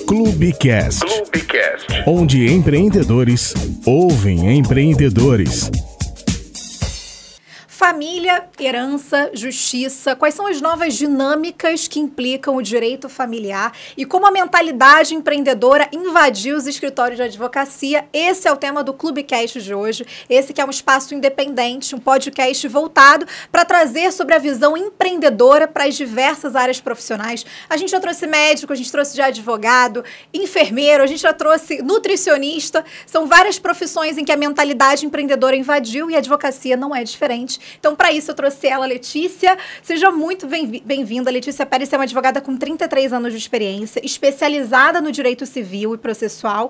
Clubecast, onde empreendedores ouvem empreendedores. Família, herança, justiça, quais são as novas dinâmicas que implicam o direito familiar e como a mentalidade empreendedora invadiu os escritórios de advocacia? Esse é o tema do Clubecast de hoje, esse que é um espaço independente, um podcast voltado para trazer sobre a visão empreendedora para as diversas áreas profissionais. A gente já trouxe médico, a gente trouxe já advogado, enfermeiro, a gente já trouxe nutricionista, são várias profissões em que a mentalidade empreendedora invadiu e a advocacia não é diferente. Então, para isso, eu trouxe ela, Letícia. Seja muito bem-vinda. Letícia Pérez é uma advogada com 33 anos de experiência, especializada no direito civil e processual,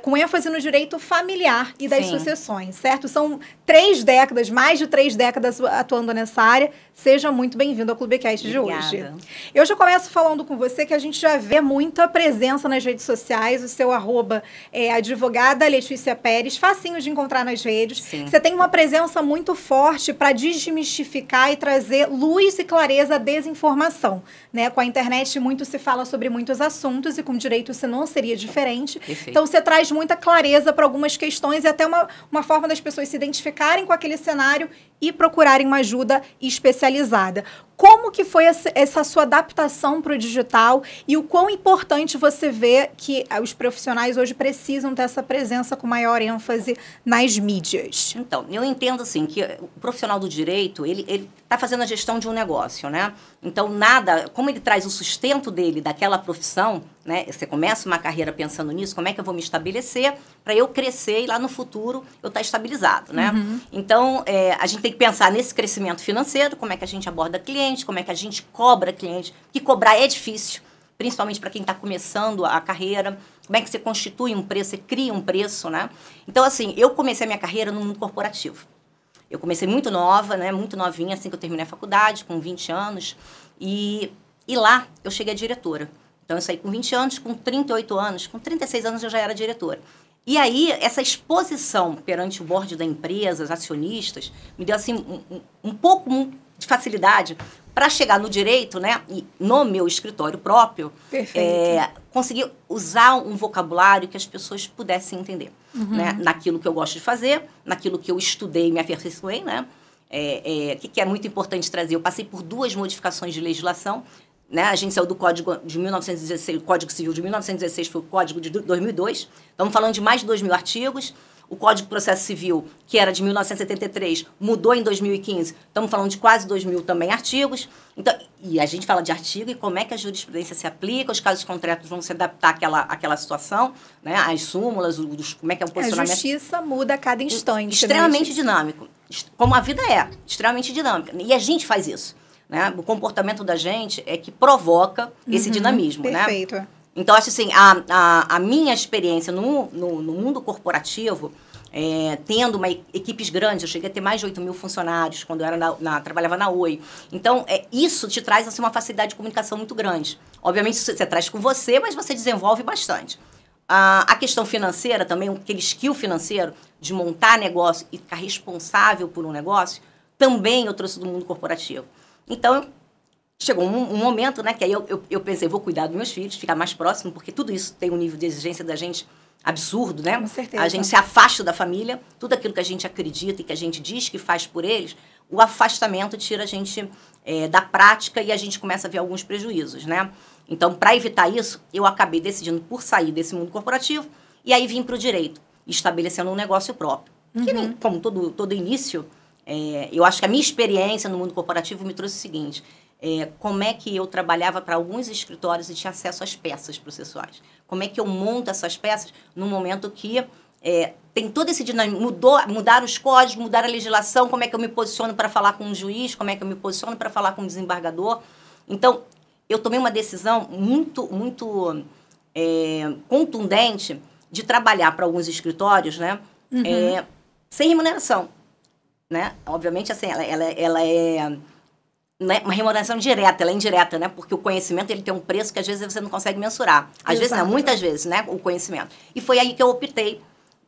com ênfase no direito familiar e das sucessões, certo? São 3 décadas, mais de 3 décadas atuando nessa área. Seja muito bem-vindo ao Clubecast de hoje. Eu já começo falando com você que a gente já vê muita presença nas redes sociais. O seu arroba é advogada Letícia Pérez, facinho de encontrar nas redes. Sim. Você tem uma presença muito forte para desmistificar e trazer luz e clareza à desinformação, né? Com a internet muito se fala sobre muitos assuntos e com direito isso não seria diferente. Perfeito. Então você traz muita clareza para algumas questões e até uma forma das pessoas se identificarem com aquele cenário e procurarem uma ajuda especializada. Como que foi essa sua adaptação para o digital e o quão importante você vê que os profissionais hoje precisam ter essa presença com maior ênfase nas mídias? Então, eu entendo assim que o profissional do direito, ele está fazendo a gestão de um negócio, né? Então, como ele traz o sustento dele daquela profissão, né? Você começa uma carreira pensando nisso, como é que eu vou me estabelecer para eu crescer e lá no futuro eu estar estabilizado, né? Uhum. Então, a gente tem que pensar nesse crescimento financeiro, como é que a gente aborda cliente, como é que a gente cobra cliente, que cobrar é difícil, principalmente para quem está começando a carreira, como é que você constitui um preço, você cria um preço, né? Então, assim, eu comecei a minha carreira no mundo corporativo. Eu comecei muito nova, né? Muito novinha, assim que eu terminei a faculdade, com 20 anos, e lá eu cheguei a diretora. Então, eu saí com 20 anos, com 38 anos, com 36 anos eu já era diretora. E aí, essa exposição perante o board da empresa, os acionistas, me deu, assim, um pouco de facilidade para chegar no direito, né, e no meu escritório próprio, conseguir usar um vocabulário que as pessoas pudessem entender, né, naquilo que eu gosto de fazer, naquilo que eu estudei e me aperfeiçoei, né, que é muito importante trazer. Eu passei por 2 modificações de legislação, né, a gente saiu do Código de 1916, o Código Civil de 1916 foi o Código de 2002, estamos falando de mais de 2.000 artigos. O Código de Processo Civil, que era de 1973, mudou em 2015. Estamos falando de quase 2.000 também artigos. Então, e a gente fala de artigo e como é que a jurisprudência se aplica, os casos concretos vão se adaptar àquela situação, né? As súmulas, como é que é o posicionamento. A justiça muda a cada instante. Extremamente dinâmico. Como a vida é, extremamente dinâmica. E a gente faz isso, né? O comportamento da gente é que provoca esse dinamismo, perfeito. Né? Então, acho assim, a minha experiência no mundo corporativo, tendo equipes grandes, eu cheguei a ter mais de 8.000 funcionários quando eu trabalhava na Oi. Então, isso te traz assim, uma facilidade de comunicação muito grande. Obviamente, você traz com você, mas você desenvolve bastante. A questão financeira também, aquele skill financeiro de montar negócio e ficar responsável por um negócio, também eu trouxe do mundo corporativo. Então, chegou um momento, né, que aí eu pensei, vou cuidar dos meus filhos, ficar mais próximo, porque tudo isso tem um nível de exigência da gente absurdo, né? Com certeza. A gente se afasta da família, tudo aquilo que a gente acredita e que a gente diz que faz por eles, o afastamento tira a gente da prática e a gente começa a ver alguns prejuízos, né? Então, para evitar isso, eu acabei decidindo por sair desse mundo corporativo e aí vim para o direito, estabelecendo um negócio próprio. Que nem, como todo início, eu acho que a minha experiência no mundo corporativo me trouxe o seguinte: como é que eu trabalhava para alguns escritórios e tinha acesso às peças processuais. Como é que eu monto essas peças no momento que tem todo esse dinamismo, mudar os códigos, mudar a legislação, como é que eu me posiciono para falar com um juiz, como é que eu me posiciono para falar com um desembargador. Então, eu tomei uma decisão muito contundente de trabalhar para alguns escritórios, né, sem remuneração. Né? Obviamente, assim, ela é uma remuneração direta, ela é indireta, né? Porque o conhecimento ele tem um preço que às vezes você não consegue mensurar. Às vezes não, muitas vezes, né? O conhecimento. E foi aí que eu optei,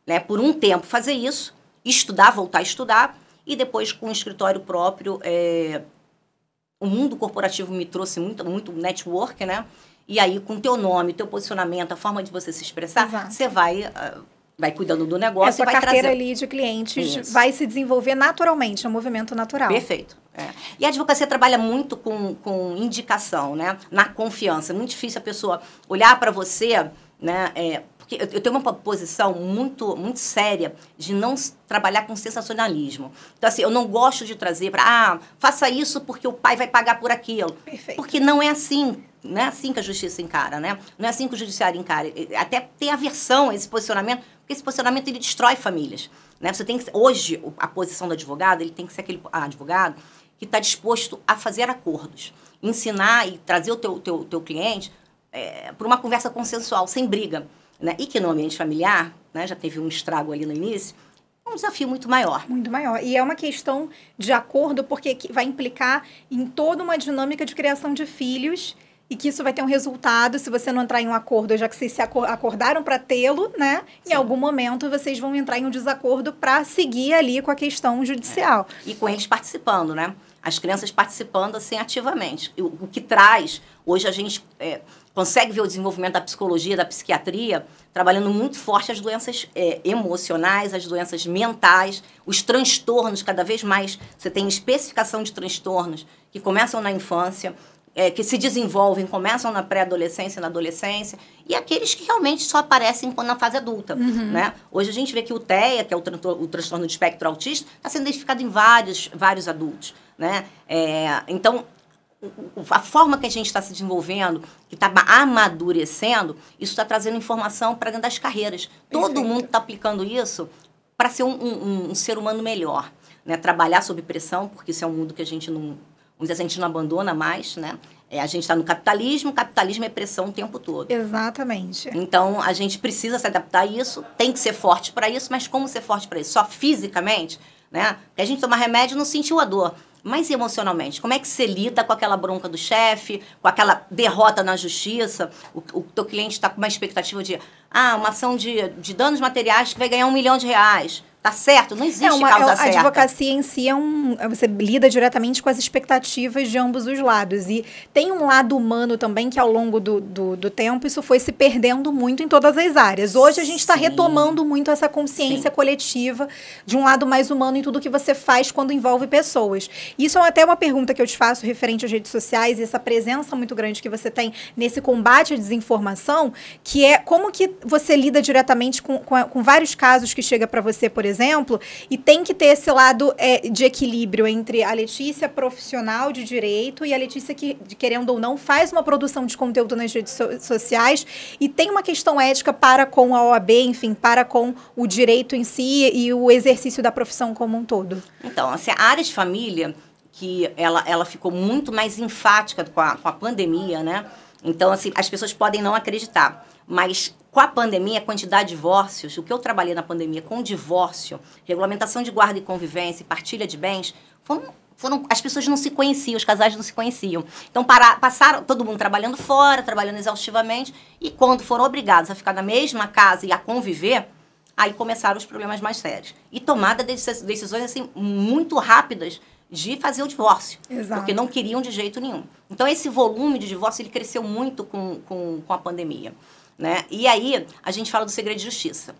né, por um tempo fazer isso, voltar a estudar, e depois com um escritório próprio, o mundo corporativo me trouxe muito network, né? E aí, com o teu nome, o teu posicionamento, a forma de você se expressar, Exato. você vai cuidando do negócio a sua e vai carteira trazer. ali de clientes Isso. vai se desenvolver naturalmente, é um movimento natural. Perfeito. E a advocacia trabalha muito com indicação, né? Na confiança. É muito difícil a pessoa olhar para você, né? Porque eu tenho uma posição muito, muito séria de não trabalhar com sensacionalismo. Então, assim, eu não gosto de trazer para, faça isso porque o pai vai pagar por aquilo. Perfeito. Porque não é assim. Não é assim que a justiça encara, né? Não é assim que o judiciário encara. Até tem aversão a esse posicionamento, porque esse posicionamento ele destrói famílias. Né? Você tem que, hoje, a posição do advogado, ele tem que ser aquele advogado que está disposto a fazer acordos, ensinar e trazer o teu cliente para uma conversa consensual, sem briga. Né? E que no ambiente familiar, né, já teve um estrago ali no início, é um desafio muito maior. Muito maior. E é uma questão de acordo, porque vai implicar em toda uma dinâmica de criação de filhos e que isso vai ter um resultado se você não entrar em um acordo, já que vocês se acordaram para tê-lo, né? Sim. Em algum momento vocês vão entrar em um desacordo para seguir ali com a questão judicial. E com eles participando, né? As crianças participando assim ativamente. O que traz, hoje a gente consegue ver o desenvolvimento da psicologia, da psiquiatria, trabalhando muito forte as doenças emocionais, as doenças mentais, os transtornos, cada vez mais você tem especificação de transtornos que começam na infância, que se desenvolvem, começam na pré-adolescência, na adolescência, e aqueles que realmente só aparecem na fase adulta. Uhum. Né? Hoje a gente vê que o TEA, que é o transtorno do espectro autista, está sendo identificado em vários adultos. Né? Então, a forma que a gente está se desenvolvendo, que está amadurecendo, isso está trazendo informação para dentro das carreiras. Perfeito. Todo mundo está aplicando isso para ser um ser humano melhor. Né? Trabalhar sob pressão, porque isso é um mundo que a gente não abandona mais, né? A gente está no capitalismo, o capitalismo é pressão o tempo todo. Exatamente. Então, a gente precisa se adaptar a isso, tem que ser forte para isso, mas como ser forte para isso? Só fisicamente, né? Porque a gente toma remédio e não sentiu a dor. Mas emocionalmente, como é que você lida com aquela bronca do chefe, com aquela derrota na justiça? O teu cliente está com uma expectativa de uma ação de danos materiais que vai ganhar R$1 milhão. Tá certo? Não existe causa certa. A advocacia em si você lida diretamente com as expectativas de ambos os lados. E tem um lado humano também que ao longo do tempo isso foi se perdendo muito em todas as áreas. Hoje a gente está retomando muito essa consciência coletiva de um lado mais humano em tudo que você faz quando envolve pessoas. Isso é até uma pergunta que eu te faço referente às redes sociais e essa presença muito grande que você tem nesse combate à desinformação, que é como que você lida diretamente com vários casos que chega para você, por exemplo, e tem que ter esse lado de equilíbrio entre a Letícia profissional de direito e a Letícia que, querendo ou não, faz uma produção de conteúdo nas redes sociais e tem uma questão ética para com a OAB, enfim, para com o direito em si e o exercício da profissão como um todo. Então, assim, a área de família, que ela ficou muito mais enfática com a pandemia, né? Então, assim, as pessoas podem não acreditar, mas com a pandemia, a quantidade de divórcios, o que eu trabalhei na pandemia com divórcio, regulamentação de guarda e convivência, partilha de bens, as pessoas não se conheciam, os casais não se conheciam. Então, passaram todo mundo trabalhando fora, trabalhando exaustivamente, e quando foram obrigados a ficar na mesma casa e a conviver, aí começaram os problemas mais sérios. E tomada de decisões, assim, muito rápidas de fazer o divórcio. Exato. Porque não queriam de jeito nenhum. Então, esse volume de divórcio, ele cresceu muito com a pandemia. Né? E aí, a gente fala do segredo de justiça.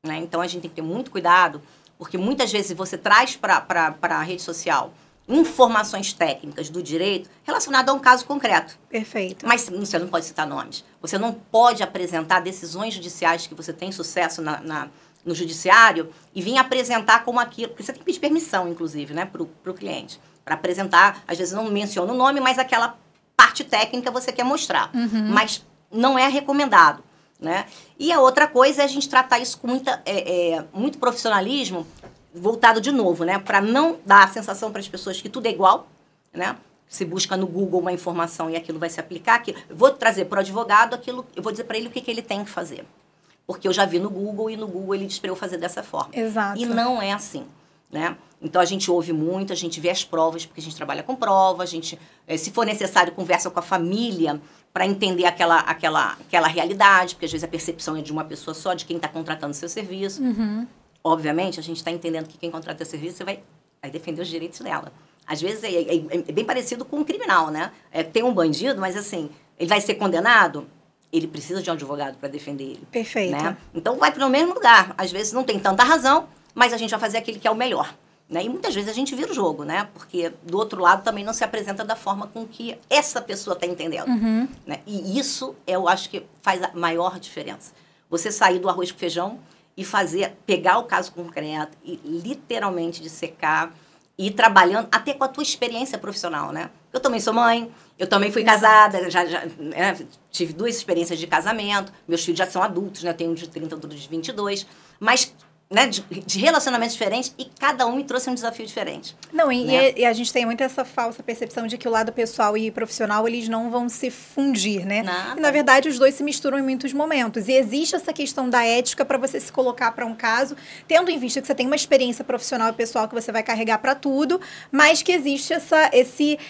Né? Então, a gente tem que ter muito cuidado, porque muitas vezes você traz para a rede social informações técnicas do direito relacionadas a um caso concreto. Perfeito. Mas você não pode citar nomes. Você não pode apresentar decisões judiciais que você tem sucesso no judiciário e vir apresentar como aquilo, porque você tem que pedir permissão, inclusive, né, para o cliente, para apresentar, às vezes não menciona o nome, mas aquela parte técnica você quer mostrar. Uhum. Mas não é recomendado, né? E a outra coisa é a gente tratar isso com muito profissionalismo, voltado de novo, né? Para não dar a sensação para as pessoas que tudo é igual, né? Se busca no Google uma informação e aquilo vai se aplicar, eu vou trazer para o advogado aquilo, eu vou dizer para ele o que ele tem que fazer. Porque eu já vi no Google e no Google ele diz para eu fazer dessa forma. Exato. E não é assim, né? Então, a gente ouve muito, a gente vê as provas, porque a gente trabalha com prova, a gente, se for necessário, conversa com a família para entender aquela realidade, porque às vezes a percepção é de uma pessoa só, de quem está contratando o seu serviço. Uhum. Obviamente, a gente está entendendo que quem contrata o serviço, você vai defender os direitos dela. Às vezes é bem parecido com um criminal, né? Tem um bandido, mas assim, Ele vai ser condenado? Ele precisa de um advogado para defender ele. Perfeito. Né? Então, vai para o mesmo lugar. Às vezes não tem tanta razão, mas a gente vai fazer aquele que é o melhor. Né? E muitas vezes a gente vira o jogo, né? Porque do outro lado também não se apresenta da forma com que essa pessoa está entendendo. Né? E isso, eu acho que faz a maior diferença. Você sair do arroz com feijão e pegar o caso concreto e literalmente dissecar e ir trabalhando até com a tua experiência profissional, né? Eu também sou mãe, eu também fui casada, tive 2 experiências de casamento, meus filhos já são adultos, né? Tenho um de 30, outro de 22, mas... Né, de relacionamentos diferentes, e cada um me trouxe um desafio diferente. Não, né? e a gente tem muito essa falsa percepção de que o lado pessoal e profissional, eles não vão se fundir, né? Nada. E, na verdade, os dois se misturam em muitos momentos. E existe essa questão da ética para você se colocar para um caso, tendo em vista que você tem uma experiência profissional e pessoal que você vai carregar para tudo, mas que existe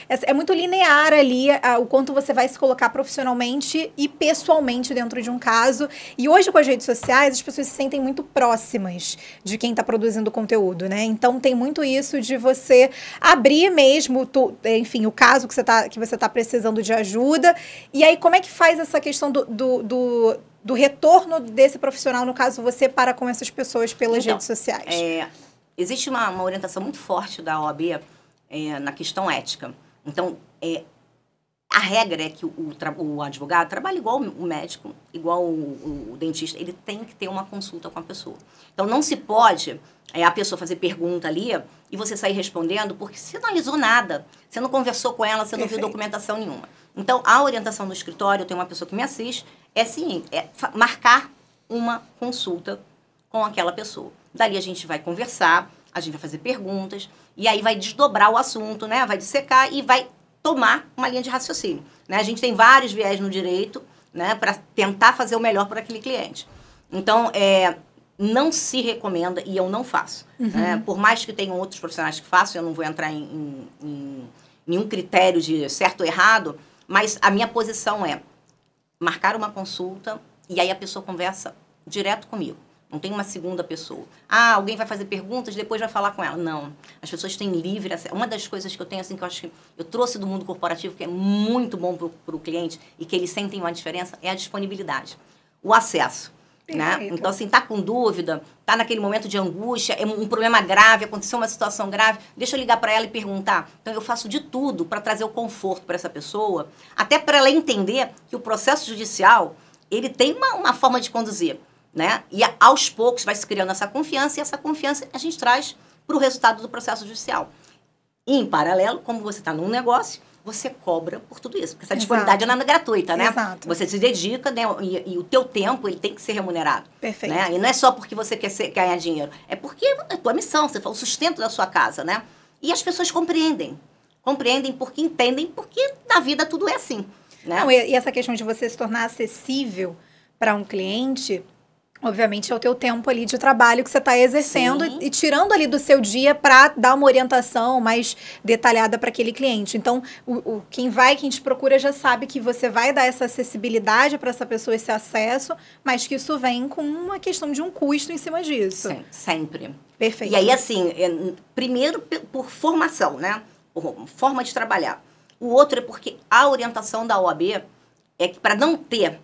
é muito linear ali o quanto você vai se colocar profissionalmente e pessoalmente dentro de um caso. E hoje, com as redes sociais, as pessoas se sentem muito próximas de quem está produzindo conteúdo, né? Então, tem muito isso de você abrir mesmo, enfim, o caso que você tá precisando de ajuda. E aí, como é que faz essa questão do retorno desse profissional, no caso você, para com essas pessoas pelas redes sociais? Existe uma orientação muito forte da OAB na questão ética. Então, a regra é que o advogado trabalha igual o médico, igual o dentista, ele tem que ter uma consulta com a pessoa. Então, não se pode a pessoa fazer pergunta ali e você sair respondendo porque você não analisou nada, você não conversou com ela, você não viu documentação nenhuma. Então, a orientação do escritório, eu tenho uma pessoa que me assiste, marcar uma consulta com aquela pessoa. Dali a gente vai conversar, a gente vai fazer perguntas, e aí vai desdobrar o assunto, né? Vai dissecar e vai tomar uma linha de raciocínio. Né? A gente tem vários viés no direito, né, para tentar fazer o melhor para aquele cliente. Então, não se recomenda, e eu não faço. Né? Por mais que tenham outros profissionais que façam, eu não vou entrar em nenhum critério de certo ou errado, mas a minha posição é marcar uma consulta e aí a pessoa conversa direto comigo. Não tem uma segunda pessoa. Alguém vai fazer perguntas e depois vai falar com ela. Não. As pessoas têm livre acesso. Uma das coisas que eu tenho, assim, que eu acho que eu trouxe do mundo corporativo, que é muito bom para o cliente e que eles sentem uma diferença, é a disponibilidade. O acesso. Né? Então, assim, tá com dúvida, tá naquele momento de angústia, é um problema grave, aconteceu uma situação grave, deixa eu ligar para ela e perguntar. Então, eu faço de tudo para trazer o conforto para essa pessoa, até para ela entender que o processo judicial, ele tem uma forma de conduzir. Né? E aos poucos vai se criando essa confiança, e essa confiança a gente traz para o resultado do processo judicial. E, em paralelo, como você está num negócio, você cobra por tudo isso. Porque essa disponibilidade não é gratuita, né? Exato. Você se dedica, né? E o teu tempo ele tem que ser remunerado. Perfeito. Né? E não é só porque você quer ganhar dinheiro. É porque é a tua missão, você fala, o sustento da sua casa, né? E as pessoas compreendem. Compreendem porque entendem, porque na vida tudo é assim. Né? Não, e essa questão de você se tornar acessível para um cliente... Obviamente, é o teu tempo ali de trabalho que você está exercendo e tirando ali do seu dia para dar uma orientação mais detalhada para aquele cliente. Então, quem te procura já sabe que você vai dar essa acessibilidade para essa pessoa, esse acesso, mas que isso vem com uma questão de um custo em cima disso. Sim, sempre. Perfeito. E aí, assim, primeiro por formação, né? Por forma de trabalhar. O outro é porque a orientação da OAB é que para não ter...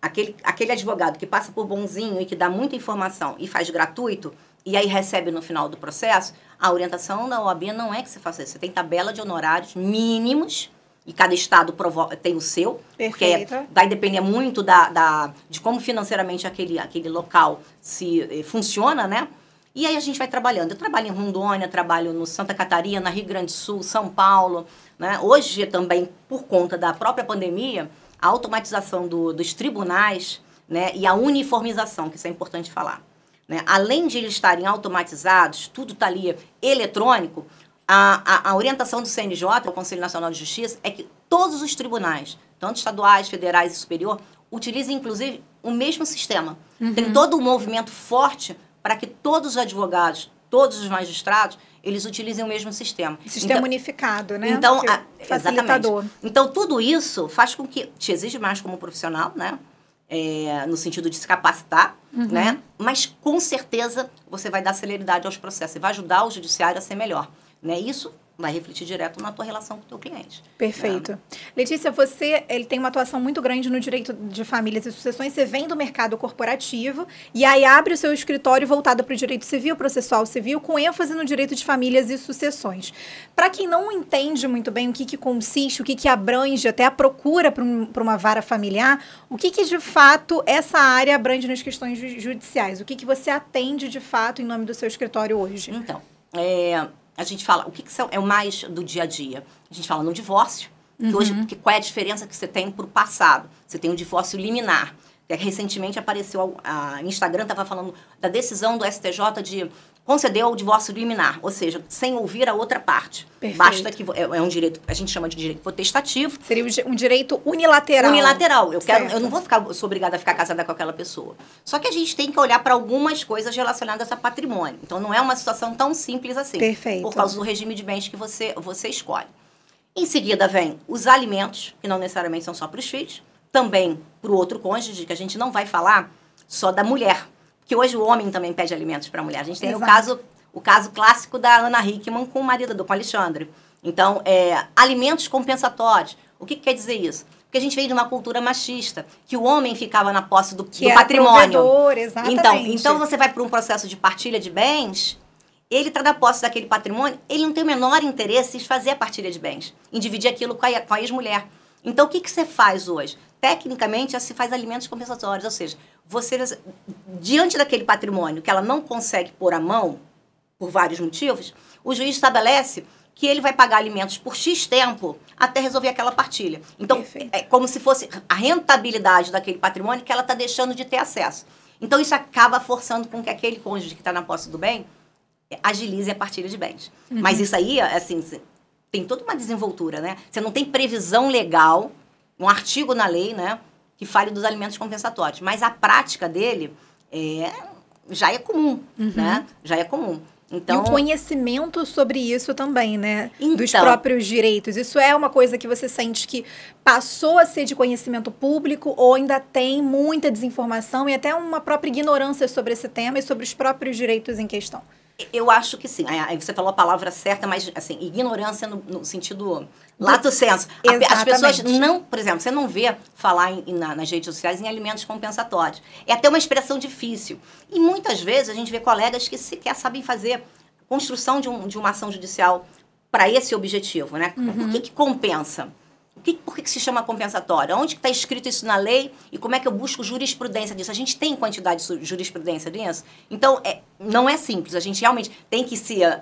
Aquele advogado que passa por bonzinho e que dá muita informação e faz gratuito, e aí recebe no final do processo, a orientação da OAB não é que você faça isso. Você tem tabela de honorários mínimos, e cada estado tem o seu. Perfeito. Porque vai depender muito de como financeiramente aquele local funciona, né? E aí a gente vai trabalhando. Eu trabalho em Rondônia, trabalho no Santa Catarina, Rio Grande do Sul, São Paulo. Né? Hoje também, por conta da própria pandemia, a automatização dos tribunais, né, e a uniformização, que isso é importante falar. Né? Além de eles estarem automatizados, tudo está ali eletrônico, a orientação do CNJ, o Conselho Nacional de Justiça, é que todos os tribunais, tanto estaduais, federais e superior, utilizem, inclusive, o mesmo sistema. Tem todo um movimento forte para que todos os advogados, todos os magistrados, eles utilizem o mesmo sistema. Sistema unificado, né? Então, facilitador. Exatamente. Então, tudo isso faz com que te exige mais como profissional, né? No sentido de se capacitar, né? Mas, com certeza, você vai dar celeridade aos processos e vai ajudar o judiciário a ser melhor. Né? Isso vai refletir direto na tua relação com o teu cliente. Perfeito. Né? Letícia, ele tem uma atuação muito grande no direito de famílias e sucessões, você vem do mercado corporativo e aí abre o seu escritório voltado para o direito civil, processual civil, com ênfase no direito de famílias e sucessões. Para quem não entende muito bem o que consiste, o que abrange até a procura para uma vara familiar, o que de fato essa área abrange nas questões judiciais? O que você atende de fato em nome do seu escritório hoje? Então, a gente fala, o que é o mais do dia a dia? A gente fala no divórcio, que hoje, qual é a diferença que você tem para o passado? Você tem um divórcio liminar. Recentemente apareceu, a Instagram estava falando da decisão do STJ de conceder o divórcio liminar, ou seja, sem ouvir a outra parte. Perfeito. Basta que é um direito, a gente chama de direito potestativo. Seria um direito unilateral. Unilateral. Eu não sou obrigada a ficar casada com aquela pessoa. Só que a gente tem que olhar para algumas coisas relacionadas a patrimônio. Então não é uma situação tão simples assim. Perfeito. Por causa do regime de bens que você escolhe. Em seguida vem os alimentos, que não necessariamente são só para os filhos, também para o outro cônjuge, que a gente não vai falar só da mulher. Porque hoje o homem também pede alimentos para a mulher. A gente tem o caso clássico da Ana Hickman com o marido, com o Alexandre. Então, alimentos compensatórios. O que quer dizer isso? Porque a gente veio de uma cultura machista, que o homem ficava na posse do patrimônio. Provedor, exatamente. Então você vai para um processo de partilha de bens, ele está na posse daquele patrimônio, ele não tem o menor interesse em fazer a partilha de bens, em dividir aquilo com a ex-mulher. Então, o que você faz hoje? Tecnicamente, se faz alimentos compensatórios, ou seja, você, diante daquele patrimônio que ela não consegue pôr a mão, por vários motivos, o juiz estabelece que ele vai pagar alimentos por X tempo até resolver aquela partilha. Então, perfeito. É como se fosse a rentabilidade daquele patrimônio que ela está deixando de ter acesso. Então, isso acaba forçando com que aquele cônjuge que está na posse do bem agilize a partilha de bens. Mas isso aí, assim, tem toda uma desenvoltura, né? Você não tem previsão legal, um artigo na lei, né, que fale dos alimentos compensatórios. Mas a prática dele já é comum, né? Já é comum. Então, e o conhecimento sobre isso também, né? Dos próprios direitos. Isso é uma coisa que você sente que passou a ser de conhecimento público ou ainda tem muita desinformação e até uma própria ignorância sobre esse tema e sobre os próprios direitos em questão? Eu acho que sim. Aí você falou a palavra certa, mas, assim, ignorância no sentido lato sensu. As pessoas não, por exemplo, você não vê falar nas redes sociais em alimentos compensatórios. É até uma expressão difícil. E muitas vezes a gente vê colegas que sequer sabem fazer construção de uma ação judicial para esse objetivo, né? O que compensa? Por que se chama compensatório? Onde está escrito isso na lei e como é que eu busco jurisprudência disso? A gente tem quantidade de jurisprudência disso? Então, não é simples. A gente realmente tem que ser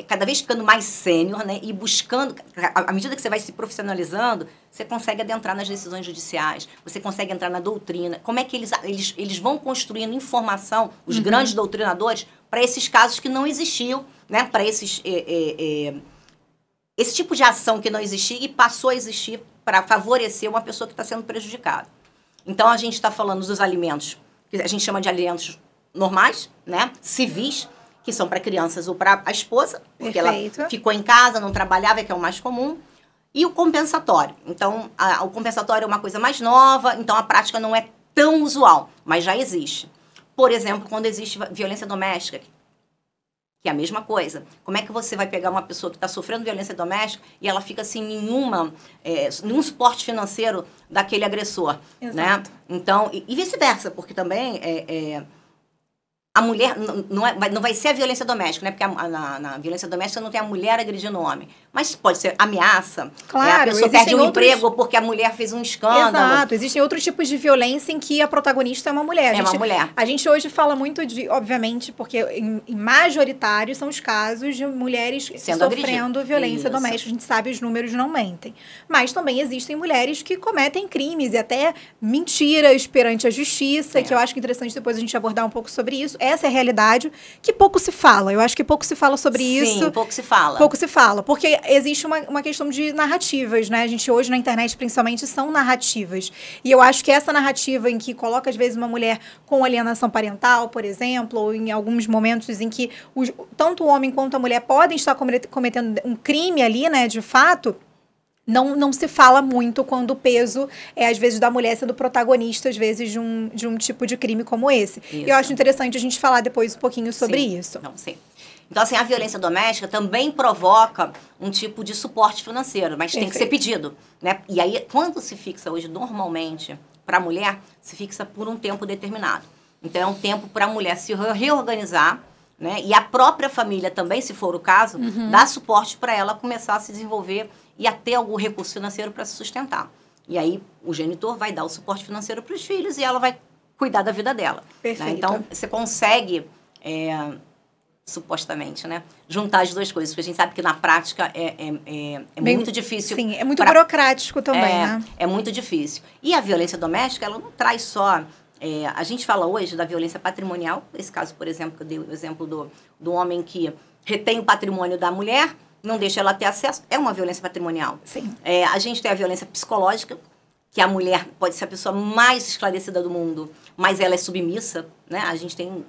cada vez ficando mais sênior, né? E buscando, à medida que você vai se profissionalizando, você consegue adentrar nas decisões judiciais, você consegue entrar na doutrina. Como é que eles vão construindo informação, os grandes doutrinadores, para esses casos que não existiam, né? Para esse tipo de ação que não existia e passou a existir para favorecer uma pessoa que está sendo prejudicada. Então, a gente está falando dos alimentos, que a gente chama de alimentos normais, né? Civis, que são para crianças ou para a esposa, porque perfeito. Ela ficou em casa, não trabalhava, que é o mais comum. E o compensatório. Então, o compensatório é uma coisa mais nova, então a prática não é tão usual, mas já existe. Por exemplo, quando existe violência doméstica, que é a mesma coisa. Como é que você vai pegar uma pessoa que está sofrendo violência doméstica e ela fica sem nenhum suporte financeiro daquele agressor? Exato. Né? Então, e vice-versa, porque também a mulher não vai ser a violência doméstica, né? Porque na violência doméstica não tem a mulher agredindo o homem. Mas pode ser ameaça. Claro, a pessoa perde um emprego porque a mulher fez um escândalo. Exato. Existem outros tipos de violência em que a protagonista é uma mulher. Uma mulher. A gente hoje fala muito obviamente, porque em majoritário são os casos de mulheres sofrendo violência doméstica. A gente sabe, os números não mentem. Mas também existem mulheres que cometem crimes e até mentiras perante a justiça, que eu acho que é interessante depois a gente abordar um pouco sobre isso. Essa é a realidade que pouco se fala. Eu acho que pouco se fala sobre isso. Sim, pouco se fala. Pouco se fala. Porque existe uma questão de narrativas, né? A gente hoje na internet, principalmente, são narrativas. E eu acho que essa narrativa em que coloca, às vezes, uma mulher com alienação parental, por exemplo, ou em alguns momentos em que tanto o homem quanto a mulher podem estar cometendo um crime ali, né, de fato, não se fala muito quando o peso é, às vezes, da mulher sendo protagonista, às vezes, de um tipo de crime como esse. Isso. E eu acho interessante a gente falar depois um pouquinho sobre isso. Não, sim. Então, assim, a violência doméstica também provoca um tipo de suporte financeiro, mas tem que ser pedido, né? E aí, quando se fixa hoje, normalmente, para a mulher, se fixa por um tempo determinado. Então, é um tempo para a mulher se reorganizar, né? E a própria família também, se for o caso, dá suporte para ela começar a se desenvolver e a ter algum recurso financeiro para se sustentar. E aí, o genitor vai dar o suporte financeiro para os filhos e ela vai cuidar da vida dela. Né? Então, você consegue, supostamente, né, juntar as duas coisas, porque a gente sabe que na prática é muito difícil. Sim, é muito burocrático também, né? É muito difícil. E a violência doméstica, ela não traz só... a gente fala hoje da violência patrimonial, esse caso, por exemplo, que eu dei o exemplo do homem que retém o patrimônio da mulher, não deixa ela ter acesso, é uma violência patrimonial. Sim. A gente tem a violência psicológica, que a mulher pode ser a pessoa mais esclarecida do mundo, mas ela é submissa, né? A gente tem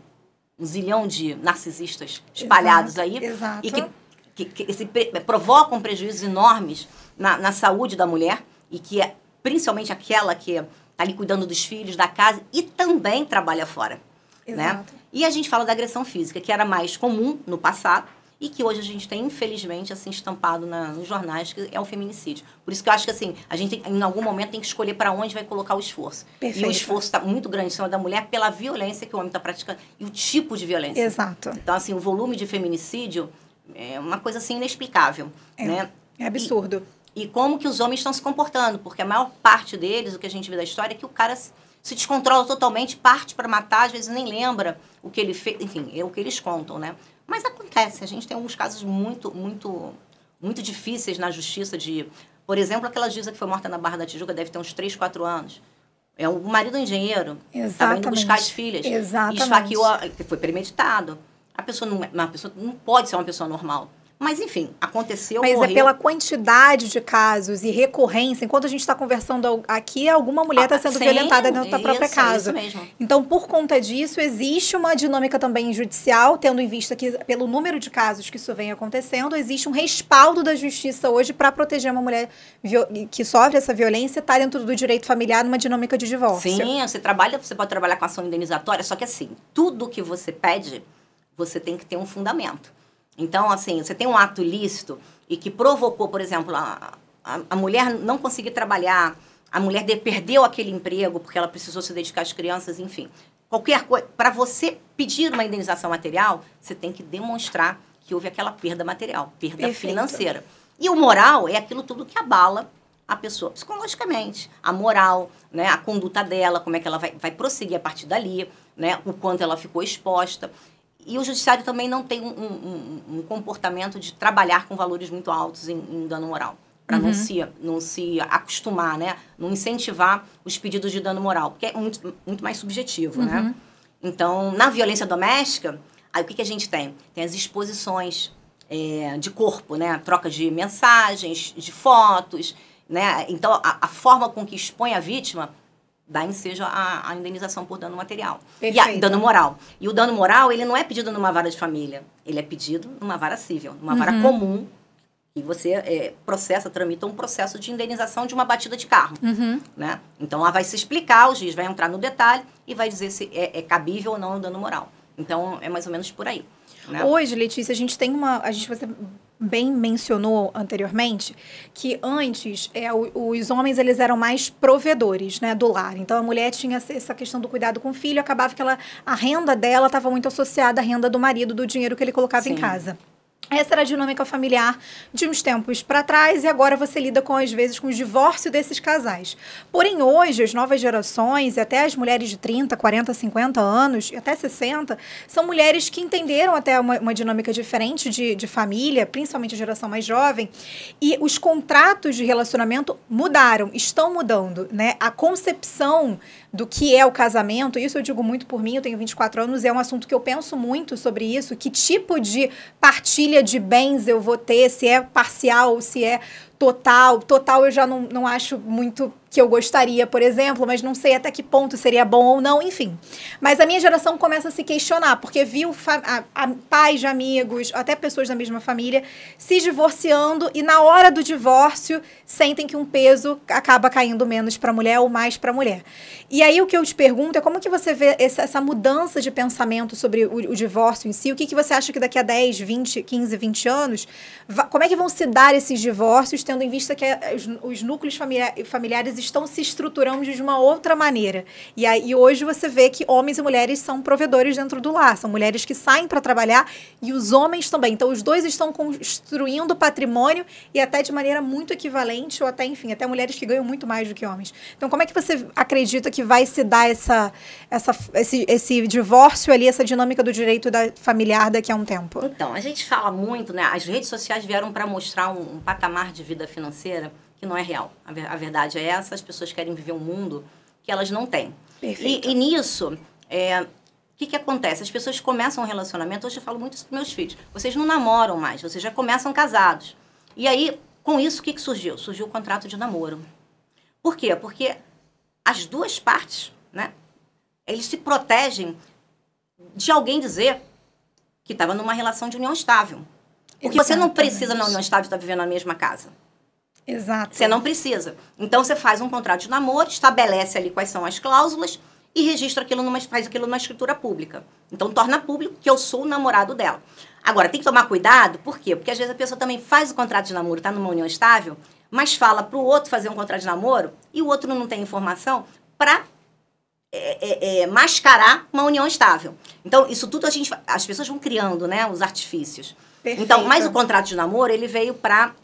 um zilhão de narcisistas espalhados aí. Exato. E que provocam prejuízos enormes na saúde da mulher, e que é principalmente aquela que está ali cuidando dos filhos, da casa, e também trabalha fora. Exato. Né? E a gente fala da agressão física, que era mais comum no passado, e que hoje a gente tem, infelizmente, assim, estampado nos jornais, que é o feminicídio. Por isso que eu acho que, assim, a gente, em algum momento, tem que escolher para onde vai colocar o esforço. Perfeito. E o esforço está muito grande em cima da mulher pela violência que o homem está praticando e o tipo de violência. Exato. Então, assim, o volume de feminicídio é uma coisa, assim, inexplicável, né? É absurdo. E como que os homens estão se comportando, porque a maior parte deles, o que a gente vê da história, é que o cara se descontrola totalmente, parte para matar, às vezes nem lembra o que ele fez, enfim, é o que eles contam, né? Mas acontece, a gente tem alguns casos muito difíceis na justiça de... Por exemplo, aquela juíza que foi morta na Barra da Tijuca, deve ter uns 3, 4 anos. O marido engenheiro, estava indo buscar as filhas. Exatamente. E esfaqueou, foi premeditado. A pessoa não pode ser uma pessoa normal. Mas, enfim, aconteceu, Mas morreu. é pela quantidade de casos e recorrência. Enquanto a gente está conversando aqui, alguma mulher está sendo violentada dentro da própria casa. Isso mesmo. Então, por conta disso, existe uma dinâmica também judicial, tendo em vista que, pelo número de casos que isso vem acontecendo, existe um respaldo da justiça hoje para proteger uma mulher que sofre essa violência, está dentro do direito familiar numa dinâmica de divórcio. Sim, você pode trabalhar com ação indenizatória, só que assim, tudo que você pede, você tem que ter um fundamento. Então, assim, você tem um ato ilícito e que provocou, por exemplo, a mulher não conseguir trabalhar, a mulher perdeu aquele emprego porque ela precisou se dedicar às crianças, enfim. Qualquer coisa. Para você pedir uma indenização material, você tem que demonstrar que houve aquela perda material, perda financeira. E o moral é aquilo tudo que abala a pessoa psicologicamente. A moral, né, a conduta dela, como é que ela vai prosseguir a partir dali, né, o quanto ela ficou exposta. E o judiciário também não tem um comportamento de trabalhar com valores muito altos em dano moral, para não se acostumar, né? Não incentivar os pedidos de dano moral, porque é muito mais subjetivo, né? Então, na violência doméstica, aí o que a gente tem? Tem as exposições de corpo, né? Troca de mensagens, de fotos, né? Então, a forma com que expõe a vítima dá ensejo a indenização por dano material. Perfeito. E dano moral. E o dano moral, ele não é pedido numa vara de família. Ele é pedido numa vara civil, numa vara comum. E você tramita um processo de indenização de uma batida de carro. Né? Então, lá vai se explicar, o juiz vai entrar no detalhe e vai dizer se é cabível ou não o dano moral. Então, é mais ou menos por aí. Né? Hoje, Letícia, a gente tem você bem mencionou anteriormente que antes os homens eles eram mais provedores, né, do lar. Então a mulher tinha essa questão do cuidado com o filho, acabava que a renda dela estava muito associada à renda do marido, do dinheiro que ele colocava em casa. Essa era a dinâmica familiar de uns tempos para trás e agora você lida às vezes com o divórcio desses casais. Porém, hoje, as novas gerações, e até as mulheres de 30, 40, 50 anos, e até 60, são mulheres que entenderam até uma dinâmica diferente de família, principalmente a geração mais jovem, e os contratos de relacionamento mudaram, estão mudando, né? A concepção do que é o casamento, isso eu digo muito por mim, eu tenho 24 anos, é um assunto que eu penso muito sobre isso, que tipo de partilha de bens eu vou ter, se é parcial ou se é total eu já não acho muito que eu gostaria, por exemplo, mas não sei até que ponto seria bom ou não, enfim. Mas a minha geração começa a se questionar, porque viu pais de amigos, até pessoas da mesma família, se divorciando e na hora do divórcio sentem que um peso acaba caindo menos para a mulher ou mais para a mulher. E aí o que eu te pergunto é como que você vê essa mudança de pensamento sobre o divórcio em si? O que você acha que daqui a 10, 20, 15, 20 anos, como é que vão se dar esses divórcios, tendo em vista que os núcleos familiares estão se estruturando de uma outra maneira? E hoje você vê que homens e mulheres são provedores dentro do lar, são mulheres que saem para trabalhar e os homens também. Então, os dois estão construindo patrimônio e até de maneira muito equivalente, ou até, enfim, até mulheres que ganham muito mais do que homens. Então, como é que você acredita que vai se dar esse divórcio ali, essa dinâmica do direito familiar daqui a um tempo? Então, a gente fala muito, né? As redes sociais vieram para mostrar um patamar de vida financeira que não é real. A verdade é essa, as pessoas querem viver um mundo que elas não têm. Perfeito. E nisso, o que acontece? As pessoas começam um relacionamento, hoje eu falo muito isso para meus filhos, vocês não namoram mais, vocês já começam casados. E aí, com isso, o que surgiu? Surgiu o contrato de namoro. Por quê? Porque as duas partes, né, eles se protegem de alguém dizer que estava numa relação de união estável. Porque você não precisa, na união estável, estar vivendo na mesma casa. Exato. Você não precisa. Então, você faz um contrato de namoro, estabelece ali quais são as cláusulas e registra aquilo faz aquilo numa escritura pública. Então, torna público que eu sou o namorado dela. Agora, tem que tomar cuidado, por quê? Porque às vezes a pessoa também faz o contrato de namoro, está numa união estável, mas fala para o outro fazer um contrato de namoro e o outro não tem informação para mascarar uma união estável. Então, isso tudo as pessoas vão criando, né, os artifícios. Perfeito. Então, mas o contrato de namoro, ele veio para,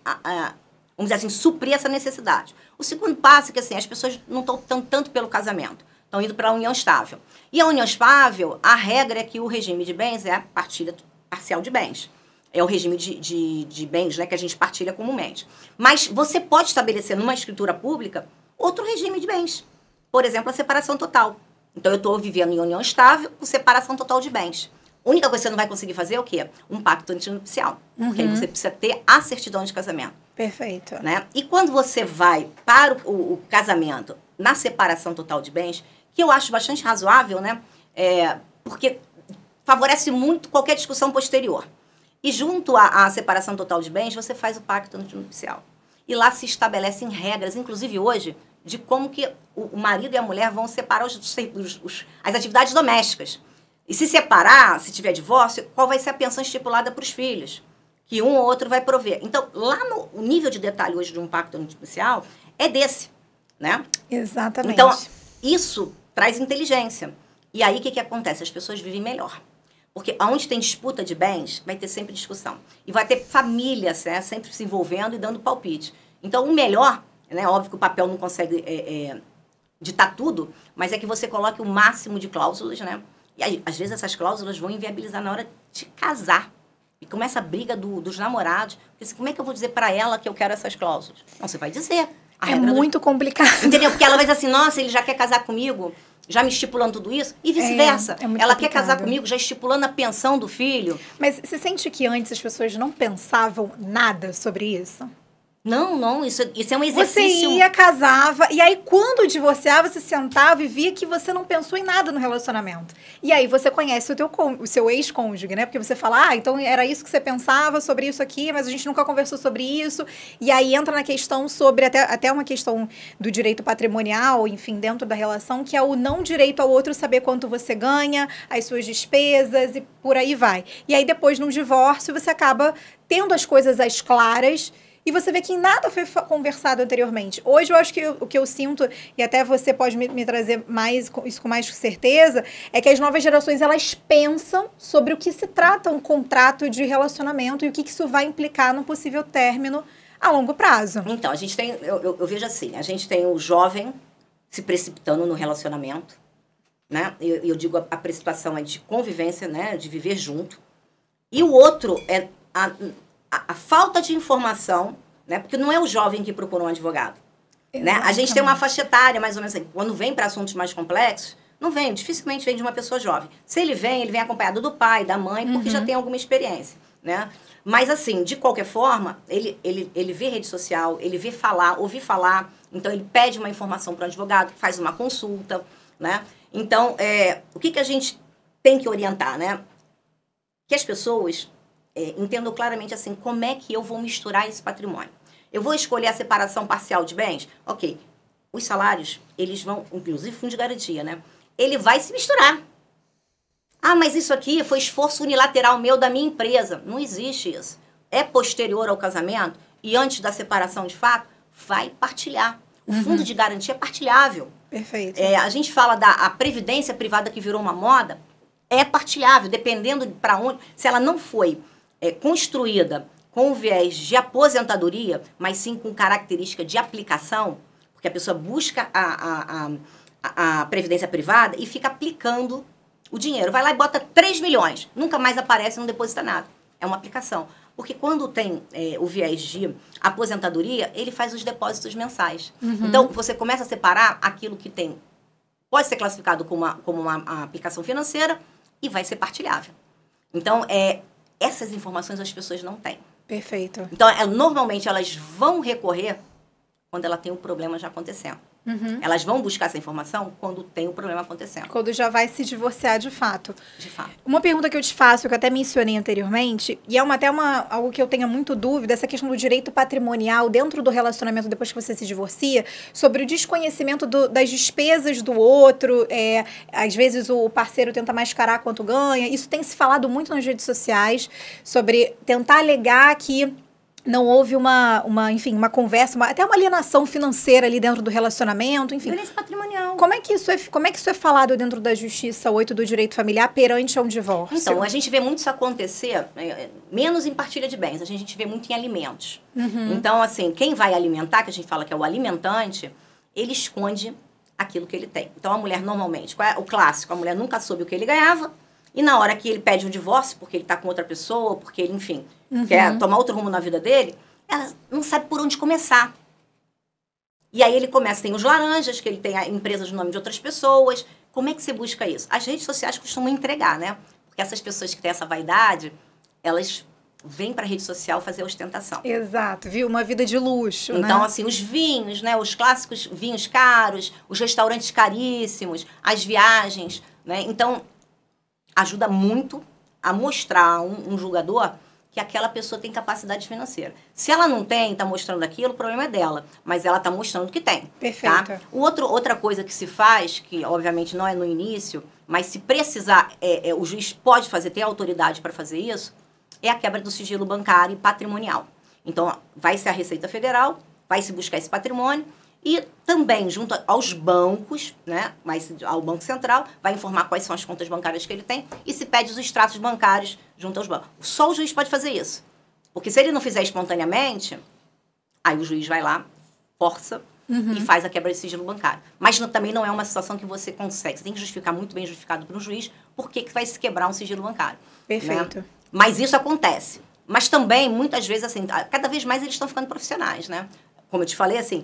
vamos dizer assim, suprir essa necessidade. O segundo passo é que, assim, as pessoas não estão tanto pelo casamento, estão indo para a união estável. E a união estável, a regra é que o regime de bens é a partilha parcial de bens. É o regime de bens, né, que a gente partilha comumente. Mas você pode estabelecer numa escritura pública outro regime de bens. Por exemplo, a separação total. Então, eu estou vivendo em união estável com separação total de bens. A única coisa que você não vai conseguir fazer é o quê? Um pacto antinupcial. Porque aí você precisa ter a certidão de casamento. Perfeito. Né? E quando você vai para o casamento na separação total de bens, que eu acho bastante razoável, né? Porque favorece muito qualquer discussão posterior. E junto à separação total de bens, você faz o pacto antinupcial. E lá se estabelecem regras, inclusive hoje, de como que o marido e a mulher vão separar as atividades domésticas. E se separar, se tiver divórcio, qual vai ser a pensão estipulada para os filhos? Que um ou outro vai prover. Então, lá no nível de detalhe hoje de um pacto antinupcial é desse, né? Exatamente. Então, isso traz inteligência. E aí, o que acontece? As pessoas vivem melhor. Porque onde tem disputa de bens, vai ter sempre discussão. E vai ter famílias, né, sempre se envolvendo e dando palpite. Então, o melhor, né, óbvio que o papel não consegue ditar tudo, mas é que você coloque o máximo de cláusulas, né? E aí, às vezes essas cláusulas vão inviabilizar na hora de casar. E começa a briga dos namorados. Porque assim, como é que eu vou dizer para ela que eu quero essas cláusulas? Não, você vai dizer. É muito complicado. Entendeu? Porque ela vai dizer assim, nossa, ele já quer casar comigo, já me estipulando tudo isso, e vice-versa. Ela quer casar comigo, já estipulando a pensão do filho. Mas você sente que antes as pessoas não pensavam nada sobre isso? Não, isso é um exercício. Você ia, casava, e aí quando divorciava, você sentava e via que você não pensou em nada no relacionamento. E aí você conhece o seu ex-cônjuge, né? Porque você fala, então era isso que você pensava sobre isso aqui, mas a gente nunca conversou sobre isso. E aí entra na questão sobre, até uma questão do direito patrimonial, enfim, dentro da relação, que é o não direito ao outro saber quanto você ganha, as suas despesas e por aí vai. E aí depois, num divórcio, você acaba tendo as coisas às claras. E você vê que nada foi conversado anteriormente. Hoje eu acho que o que eu sinto, e até você pode me trazer isso com mais certeza, é que as novas gerações, elas pensam sobre o que se trata um contrato de relacionamento e o que isso vai implicar no possível término a longo prazo. Então, a gente tem, eu vejo assim, a gente tem o jovem se precipitando no relacionamento, né? Eu digo, a precipitação é de convivência, né? De viver junto. E o outro é a falta de informação, né? Porque não é o jovem que procura um advogado. Né? A gente tem uma faixa etária, mais ou menos assim, quando vem para assuntos mais complexos, não vem, dificilmente vem de uma pessoa jovem. Se ele vem acompanhado do pai, da mãe, porque já tem alguma experiência. Né? Mas, assim, de qualquer forma, ele vê rede social, ele vê falar, ouvir falar, então ele pede uma informação para o advogado, faz uma consulta, né? Então, o que a gente tem que orientar, né? Que as pessoas entendam claramente, assim, como é que eu vou misturar esse patrimônio. Eu vou escolher a separação parcial de bens? Ok. Os salários, eles vão, inclusive fundo de garantia, né? Ele vai se misturar. Ah, mas isso aqui foi esforço unilateral meu da minha empresa. Não existe isso. É posterior ao casamento e antes da separação de fato, vai partilhar. O fundo de garantia é partilhável. Perfeito. A gente fala da previdência privada que virou uma moda, é partilhável, dependendo para onde. Se ela não foi construída com o viés de aposentadoria, mas sim com característica de aplicação, porque a pessoa busca a previdência privada e fica aplicando o dinheiro. Vai lá e bota 3 milhões. Nunca mais aparece, não deposita nada. É uma aplicação. Porque quando tem o viés de aposentadoria, ele faz os depósitos mensais. Então, você começa a separar aquilo que tem. Pode ser classificado como uma aplicação financeira e vai ser partilhável. Então, essas informações as pessoas não têm. Perfeito. Então, normalmente, elas vão recorrer quando ela tem um problema já acontecendo. Elas vão buscar essa informação quando tem o problema acontecendo. Quando já vai se divorciar de fato. De fato. Uma pergunta que eu te faço, que eu até mencionei anteriormente, e é algo que eu tenho muito dúvida, essa questão do direito patrimonial dentro do relacionamento depois que você se divorcia, sobre o desconhecimento das despesas do outro, às vezes o parceiro tenta mascarar quanto ganha. Isso tem se falado muito nas redes sociais, sobre tentar alegar que não houve uma conversa, até uma alienação financeira ali dentro do relacionamento, enfim. Violência patrimonial. Como é que isso é falado dentro da Justiça 8 do direito familiar perante a um divórcio? Então, a gente vê muito isso acontecer, menos em partilha de bens, a gente vê muito em alimentos. Então, assim, quem vai alimentar, que a gente fala que é o alimentante, ele esconde aquilo que ele tem. Então, a mulher normalmente, qual é o clássico? A mulher nunca soube o que ele ganhava, e na hora que ele pede um divórcio, porque ele está com outra pessoa, porque ele, enfim, quer tomar outro rumo na vida dele, ela não sabe por onde começar. E aí ele começa, tem os laranjas, que ele tem a empresa de nome de outras pessoas. Como é que você busca isso? As redes sociais costumam entregar, né? Porque essas pessoas que têm essa vaidade, elas vêm para a rede social fazer ostentação. Exato, viu? Uma vida de luxo, então, né? assim, os vinhos, né? Os clássicos vinhos caros, os restaurantes caríssimos, as viagens, né? Então, ajuda muito a mostrar a um julgador que aquela pessoa tem capacidade financeira. Se ela não tem, está mostrando aquilo, o problema é dela. Mas ela está mostrando que tem. Perfeito. Tá? Outra coisa que se faz, que obviamente não é no início, mas se precisar, o juiz pode fazer, tem autoridade para fazer isso, é a quebra do sigilo bancário e patrimonial. Então, vai ser a Receita Federal, vai se buscar esse patrimônio, e também, junto aos bancos, né, mas ao Banco Central, vai informar quais são as contas bancárias que ele tem e se pede os extratos bancários junto aos bancos. Só o juiz pode fazer isso. Porque se ele não fizer espontaneamente, aí o juiz vai lá, força e faz a quebra de sigilo bancário. Mas também não é uma situação que você consegue. Você tem que justificar muito bem justificado para o juiz por que vai se quebrar um sigilo bancário. Perfeito. Né? Mas isso acontece. Mas também, muitas vezes, assim, cada vez mais eles estão ficando profissionais, né? Como eu te falei, assim,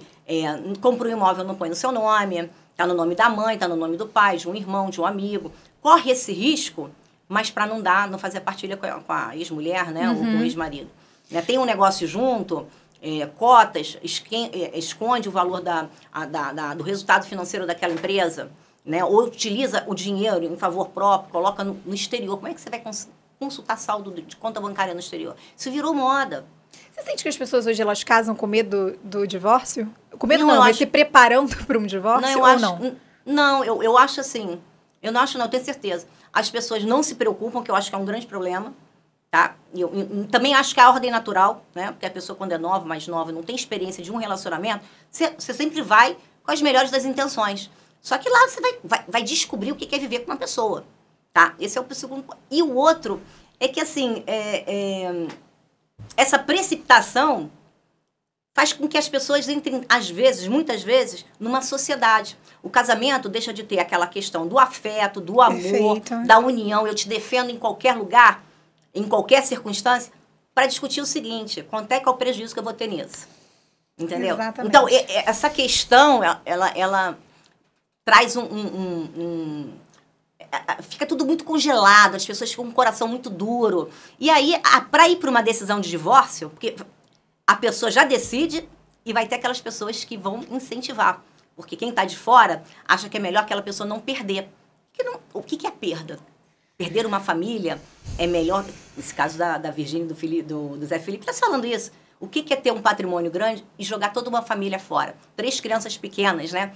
compra um imóvel, não põe no seu nome, tá no nome da mãe, tá no nome do pai, de um irmão, de um amigo. Corre esse risco, mas para não fazer a partilha com a ex-mulher, né, ou com o ex-marido. Né? Tem um negócio junto, cotas, esconde o valor do resultado financeiro daquela empresa, né? Ou utiliza o dinheiro em favor próprio, coloca no exterior. Como é que você vai consultar saldo de conta bancária no exterior? Isso virou moda. Você sente que as pessoas hoje elas casam com medo do divórcio? Com medo não, mas se preparando para um divórcio ou não? Não, eu acho assim, eu não acho não, eu tenho certeza. As pessoas não se preocupam, que eu acho que é um grande problema, tá? Eu também acho que é a ordem natural, né? Porque a pessoa quando é nova, mais nova, não tem experiência de um relacionamento, você sempre vai com as melhores das intenções. Só que lá você vai descobrir o que é viver com uma pessoa, tá? Esse é o segundo. E o outro é que, assim, essa precipitação faz com que as pessoas entrem, às vezes, muitas vezes, numa sociedade. O casamento deixa de ter aquela questão do afeto, do amor, Perfeito. Da união. Eu te defendo em qualquer lugar, em qualquer circunstância, para discutir o seguinte: quanto é que é o prejuízo que eu vou ter nisso? Entendeu? Exatamente. Então, essa questão, ela traz fica tudo muito congelado, as pessoas ficam com o coração muito duro. E aí, para ir para uma decisão de divórcio, porque a pessoa já decide e vai ter aquelas pessoas que vão incentivar. Porque quem está de fora acha que é melhor aquela pessoa não perder. O que é perda? Perder uma família é melhor, nesse caso da Virgínia e do Zé Felipe, está falando isso. O que é ter um patrimônio grande e jogar toda uma família fora? 3 crianças pequenas, né?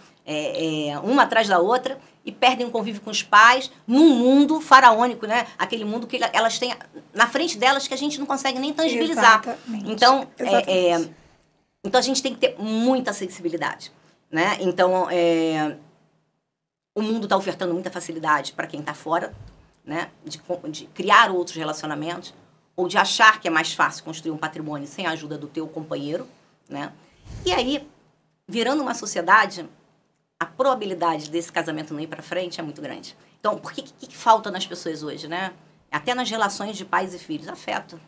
Uma atrás da outra, e perdem o convívio com os pais num mundo faraônico, né? Aquele mundo que elas têm na frente delas que a gente não consegue nem tangibilizar. Exatamente. Então, então a gente tem que ter muita sensibilidade, né? Então, o mundo está ofertando muita facilidade para quem está fora, né? De criar outros relacionamentos, ou de achar que é mais fácil construir um patrimônio sem a ajuda do teu companheiro, né? E aí, virando uma sociedade, a probabilidade desse casamento não ir para frente é muito grande. Então, por que falta nas pessoas hoje, né? Até nas relações de pais e filhos, afeto.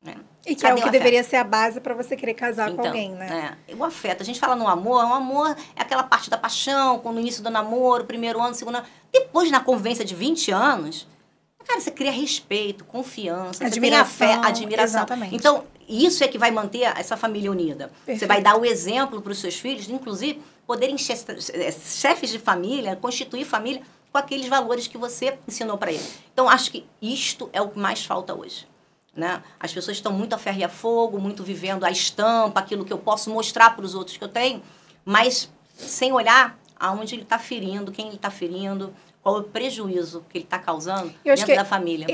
Né? E que é o que deveria ser a base para você querer casar com alguém, né? O afeto. A gente fala no amor, o amor é aquela parte da paixão, no início do namoro, primeiro ano, segundo ano. Depois, na convivência de 20 anos, cara, você cria respeito, confiança, você tem a fé, admiração. Exatamente. Então, isso é que vai manter essa família unida. Perfeito. Você vai dar o exemplo para os seus filhos, inclusive, poderem chefes de família, constituir família com aqueles valores que você ensinou para eles. Então, acho que isto é o que mais falta hoje. Né? As pessoas estão muito a ferro e a fogo, muito vivendo a estampa, aquilo que eu posso mostrar para os outros que eu tenho, mas sem olhar aonde ele está ferindo, quem ele está ferindo, qual é o prejuízo que ele está causando dentro da família.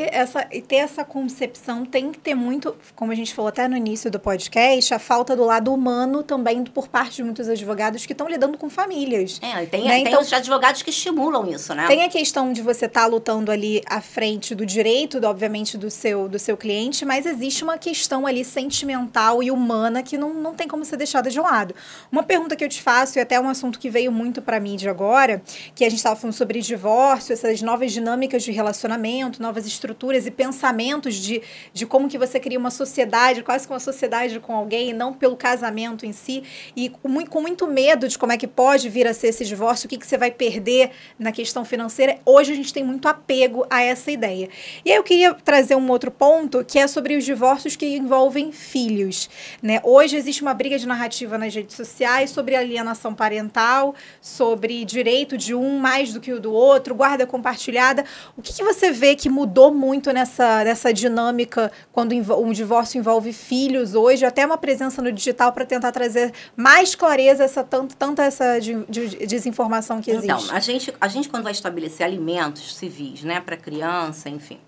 E ter essa concepção tem que ter muito, como a gente falou até no início do podcast, a falta do lado humano também por parte de muitos advogados que estão lidando com famílias. Tem então, os advogados que estimulam isso, né? Tem a questão de você estar lutando ali à frente do direito, obviamente, do seu cliente, mas existe uma questão ali sentimental e humana que não tem como ser deixada de lado. Uma pergunta que eu te faço, e até um assunto que veio muito para a mídia agora, que a gente estava falando sobre divórcio, essas novas dinâmicas de relacionamento, novas estruturas e pensamentos de como que você cria uma sociedade, quase que uma sociedade com alguém, não pelo casamento em si, e com muito medo de como é que pode vir a ser esse divórcio, o que você vai perder na questão financeira. Hoje a gente tem muito apego a essa ideia. E aí eu queria trazer um outro ponto, que é sobre os divórcios que envolvem filhos, né? Hoje existe uma briga de narrativa nas redes sociais sobre alienação parental, sobre direito de um mais do que o do outro, guarda compartilhada. O que você vê que mudou muito nessa dinâmica quando um divórcio envolve filhos hoje, até uma presença no digital para tentar trazer mais clareza tanta essa desinformação que existe? Então, a gente quando vai estabelecer alimentos civis, né, para criança, enfim,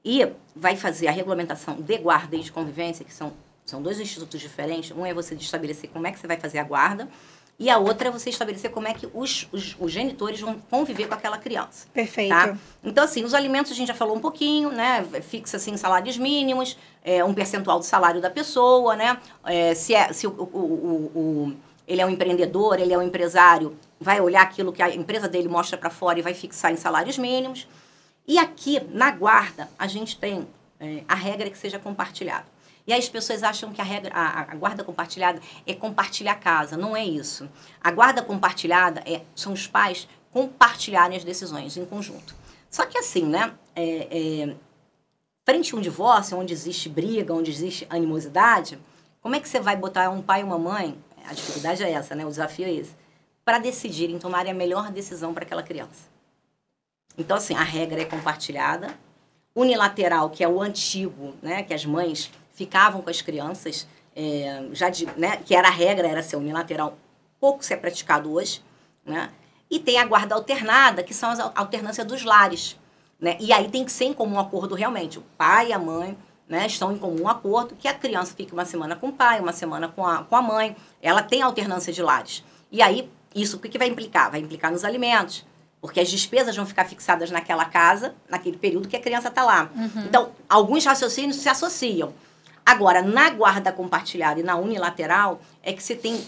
e vai fazer a regulamentação de guarda e de convivência, que são 2 institutos diferentes. Um é você estabelecer como é que você vai fazer a guarda, e a outra é você estabelecer como é que os genitores vão conviver com aquela criança. Perfeito. Tá? Então, assim, os alimentos a gente já falou um pouquinho, né? Fixa, assim, salários mínimos, um percentual do salário da pessoa, né? Se ele é um empreendedor, ele é um empresário, vai olhar aquilo que a empresa dele mostra para fora e vai fixar em salários mínimos. E aqui, na guarda, a gente tem a regra que seja compartilhada. E aí as pessoas acham que a guarda compartilhada é compartilhar a casa. Não é isso. A guarda compartilhada são os pais compartilharem as decisões em conjunto. Só que assim, né? Frente a um divórcio, onde existe briga, onde existe animosidade, como é que você vai botar um pai e uma mãe, a dificuldade é essa, né? O desafio é esse, para decidirem, tomarem a melhor decisão para aquela criança. Então, assim, a regra é compartilhada. Unilateral, que é o antigo, né? Que as mães ficavam com as crianças, né, que a regra era ser unilateral, pouco se é praticado hoje, né? E tem a guarda alternada, que são a alternância dos lares, né? E aí tem que ser em comum acordo realmente. O pai e a mãe, né, estão em comum acordo, que a criança fique uma semana com o pai, uma semana com a mãe. Ela tem alternância de lares. E aí, isso o que vai implicar? Vai implicar nos alimentos, porque as despesas vão ficar fixadas naquela casa, naquele período que a criança está lá. Uhum. Então, alguns raciocínios se associam. Agora, na guarda compartilhada e na unilateral, é que se tem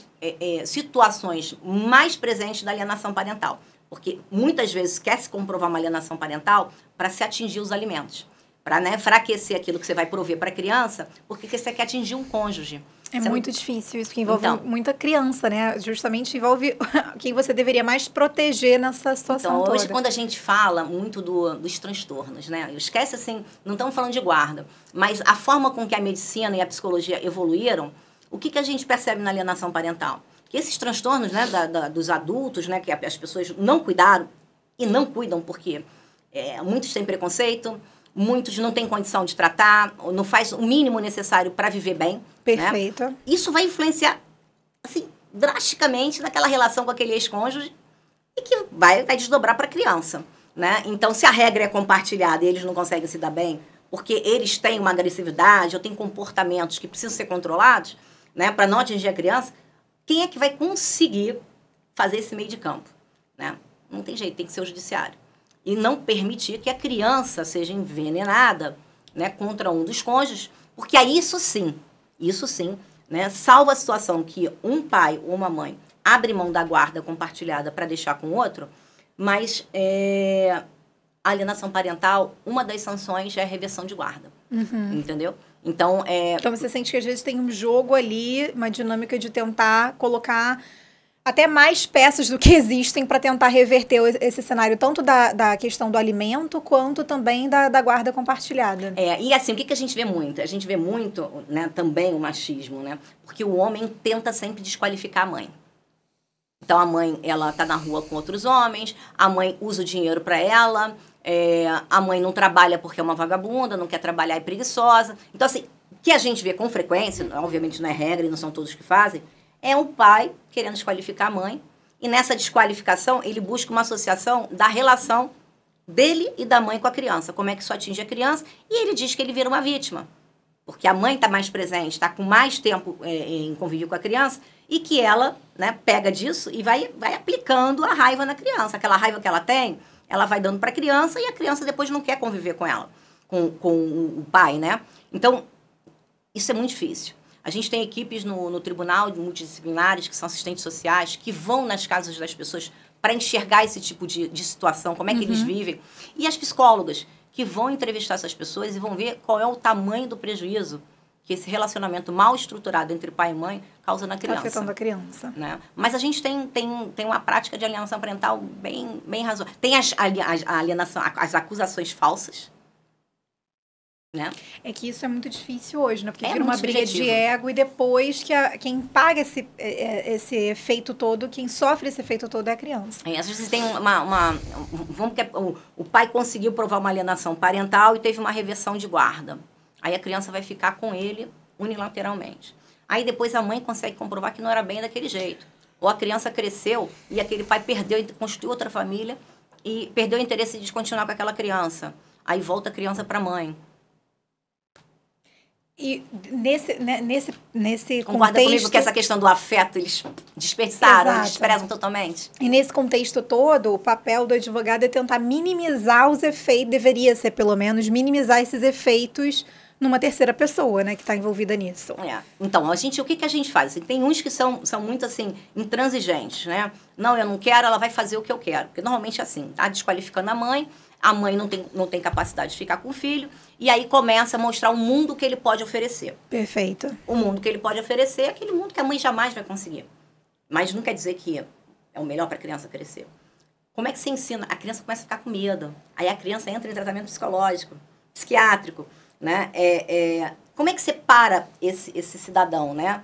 situações mais presentes da alienação parental. Porque muitas vezes quer se comprovar uma alienação parental para se atingir os alimentos. Para, né, enfraquecer aquilo que você vai prover para a criança, porque você quer atingir um cônjuge. É muito difícil isso, que envolve muita criança, né? Justamente envolve quem você deveria mais proteger nessa situação toda. Hoje, toda. quando a gente fala muito dos transtornos, né? Esquece, assim, não estamos falando de guarda, mas a forma com que a medicina e a psicologia evoluíram, o que a gente percebe na alienação parental? Que esses transtornos, né, dos adultos, né, que as pessoas não cuidaram e não cuidam porque muitos têm preconceito, muitos não têm condição de tratar, não faz o mínimo necessário para viver bem. Perfeito. Né? Isso vai influenciar, assim, drasticamente naquela relação com aquele ex-cônjuge e que vai desdobrar para a criança. Né? Então, se a regra é compartilhada e eles não conseguem se dar bem, porque eles têm uma agressividade ou têm comportamentos que precisam ser controlados, né, para não atingir a criança, quem é que vai conseguir fazer esse meio de campo? Né? Não tem jeito, tem que ser o judiciário. E não permitir que a criança seja envenenada, né, contra um dos cônjuges, porque aí isso sim, né, salva a situação que um pai ou uma mãe abre mão da guarda compartilhada para deixar com o outro, mas a alienação parental, uma das sanções é a reversão de guarda. Entendeu? Então, então você sente que às vezes tem um jogo ali, uma dinâmica de tentar colocar até mais peças do que existem para tentar reverter esse cenário, tanto da questão do alimento, quanto também da guarda compartilhada. E assim, o que a gente vê muito? A gente vê muito, né, também o machismo, né? Porque o homem tenta sempre desqualificar a mãe. Então, a mãe, ela tá na rua com outros homens, a mãe usa o dinheiro para ela, a mãe não trabalha porque é uma vagabunda, não quer trabalhar, é preguiçosa. Então, assim, o que a gente vê com frequência, obviamente não é regra e não são todos que fazem, é o pai querendo desqualificar a mãe. E nessa desqualificação, ele busca uma associação da relação dele e da mãe com a criança. Como é que isso atinge a criança? E ele diz que ele vira uma vítima. Porque a mãe está mais presente, está com mais tempo em convívio com a criança, e que ela, né, pega disso e vai aplicando a raiva na criança. Aquela raiva que ela tem, ela vai dando para a criança e a criança depois não quer conviver com ela, com o pai, né? Então, isso é muito difícil. A gente tem equipes no tribunal multidisciplinares, que são assistentes sociais, que vão nas casas das pessoas para enxergar esse tipo de situação, como é que eles vivem. E as psicólogas, que vão entrevistar essas pessoas e vão ver qual é o tamanho do prejuízo que esse relacionamento mal estruturado entre pai e mãe causa na criança. Afetando a criança. Né? Mas a gente tem uma prática de alienação parental bem razoável. Tem a alienação, as acusações falsas. Né? É que isso é muito difícil hoje, né? Porque vira uma briga de ego e depois quem paga esse efeito todo, quem sofre esse efeito todo é a criança. Às vezes tem vamos que o pai conseguiu provar uma alienação parental e teve uma reversão de guarda. Aí a criança vai ficar com ele unilateralmente. Aí depois a mãe consegue comprovar que não era bem daquele jeito. Ou a criança cresceu e aquele pai perdeu e constituiu outra família e perdeu o interesse de continuar com aquela criança. Aí volta a criança para a mãe. E nesse Concorda contexto... comigo que essa questão do afeto eles dispersaram, eles desprezam totalmente? E nesse contexto todo, o papel do advogado é tentar minimizar os efeitos, deveria ser pelo menos, minimizar esses efeitos numa terceira pessoa, né, que está envolvida nisso. Então, o que a gente faz? Tem uns que são muito, assim, intransigentes, né? Não, eu não quero, ela vai fazer o que eu quero. Porque normalmente é assim, tá desqualificando a mãe não tem capacidade de ficar com o filho, e aí começa a mostrar o mundo que ele pode oferecer. Perfeito. O mundo que ele pode oferecer é aquele mundo que a mãe jamais vai conseguir. Mas não quer dizer que é o melhor para a criança crescer. Como é que você ensina? A criança começa a ficar com medo. Aí a criança entra em tratamento psicológico, psiquiátrico, né? Como é que você para esse cidadão, né?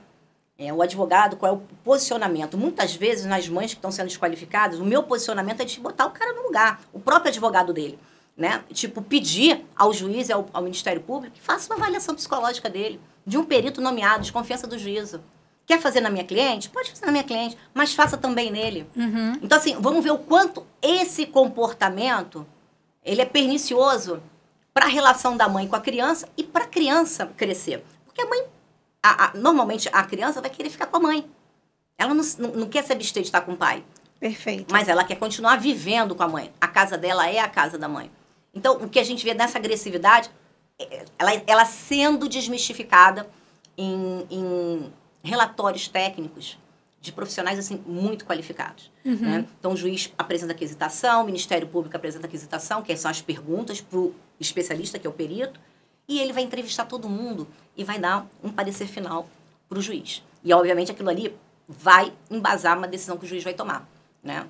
O advogado, qual é o posicionamento? Muitas vezes, nas mães que estão sendo desqualificadas, o meu posicionamento é de botar o cara no lugar. O próprio advogado dele, né? Tipo, pedir ao juiz e ao Ministério Público que faça uma avaliação psicológica dele, de um perito nomeado, de confiança do juízo. Quer fazer na minha cliente? Pode fazer na minha cliente, mas faça também nele. Então, assim, vamos ver o quanto esse comportamento ele é pernicioso para a relação da mãe com a criança e para a criança crescer. Porque a mãe... normalmente a criança vai querer ficar com a mãe. Ela não quer se abster de estar com o pai. Perfeito. Mas ela quer continuar vivendo com a mãe. A casa dela é a casa da mãe. Então, o que a gente vê nessa agressividade, ela sendo desmistificada em relatórios técnicos de profissionais assim, muito qualificados. Né? Então, o juiz apresenta aquisitação, o Ministério Público apresenta aquisitação, que são as perguntas para o especialista, que é o perito, e ele vai entrevistar todo mundo e vai dar um parecer final para o juiz. E, obviamente, aquilo ali vai embasar uma decisão que o juiz vai tomar. Né?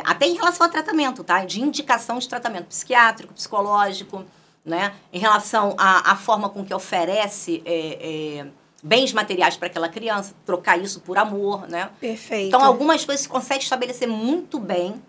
Até em relação ao tratamento, tá? De indicação de tratamento psiquiátrico, psicológico, né? Em relação à forma com que oferece bens materiais para aquela criança, trocar isso por amor, né? Perfeito. Então, algumas coisas se consegue estabelecer muito bem.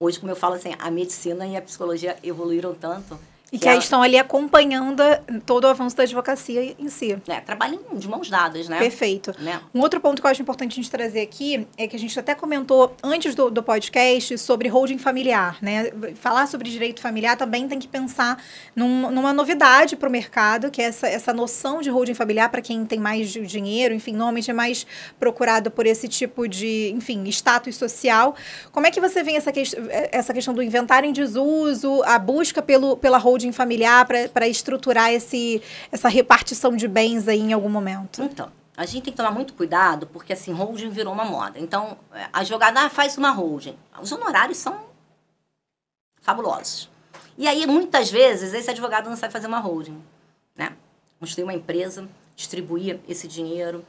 Hoje, como eu falo assim, a medicina e a psicologia evoluíram tanto. E que aí estão ali acompanhando todo o avanço da advocacia em si. Trabalham de mãos dadas, né? Perfeito. Né? Um outro ponto que eu acho importante a gente trazer aqui é que a gente até comentou antes do podcast sobre holding familiar, né? Falar sobre direito familiar também tem que pensar numa novidade para o mercado, que é essa noção de holding familiar para quem tem mais dinheiro, enfim, normalmente é mais procurado por esse tipo de, enfim, status social. Como é que você vê essa questão do inventário em desuso, a busca pela holding familiar para estruturar essa repartição de bens aí em algum momento? Então, a gente tem que tomar muito cuidado, porque assim, holding virou uma moda. Então, a advogada faz uma holding. Os honorários são fabulosos. E aí, muitas vezes, esse advogado não sabe fazer uma holding, né? Construir uma empresa, distribuir esse dinheiro,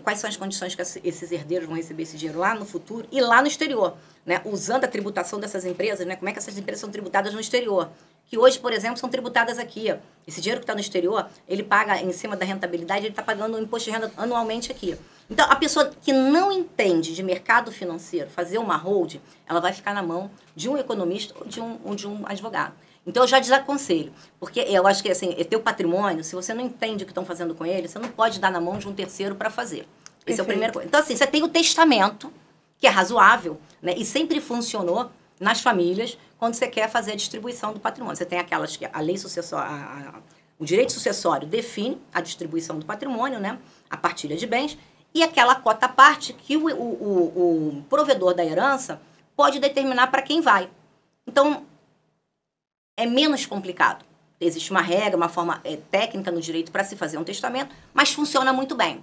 quais são as condições que esses herdeiros vão receber esse dinheiro lá no futuro e lá no exterior, né? Usando a tributação dessas empresas, né? Como é que essas empresas são tributadas no exterior? Que hoje, por exemplo, são tributadas aqui. Esse dinheiro que está no exterior, ele paga em cima da rentabilidade, ele está pagando um imposto de renda anualmente aqui. Então, a pessoa que não entende de mercado financeiro, fazer uma holding, ela vai ficar na mão de um economista ou de um advogado. Então, eu já desaconselho. Porque eu acho que, assim, teu patrimônio, se você não entende o que estão fazendo com ele, você não pode dar na mão de um terceiro para fazer. Esse é o primeiro coisa. Então, assim, você tem o testamento, que é razoável, né? E sempre funcionou nas famílias, quando você quer fazer a distribuição do patrimônio. Você tem aquelas que a lei sucessória, o direito sucessório define a distribuição do patrimônio, né? A partilha de bens, e aquela cota à parte que o provedor da herança pode determinar para quem vai. Então, é menos complicado. Existe uma regra, uma forma técnica no direito para se fazer um testamento, mas funciona muito bem.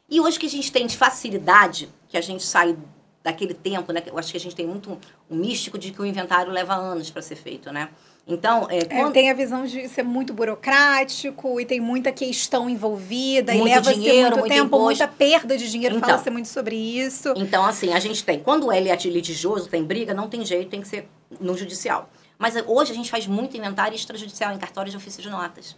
E hoje que a gente tem de facilidade, que a gente sai daquele tempo, né? Eu acho que a gente tem muito um místico de que o inventário leva anos para ser feito, né? Então, tem a visão de ser muito burocrático e tem muita questão envolvida muito e leva dinheiro, muito tempo, imposto. muita perda de dinheiro, Então, fala-se muito sobre isso. Então, assim, a gente tem, quando é litigioso, tem briga, não tem jeito, tem que ser no judicial. Mas hoje a gente faz muito inventário extrajudicial em cartórios de ofício de notas,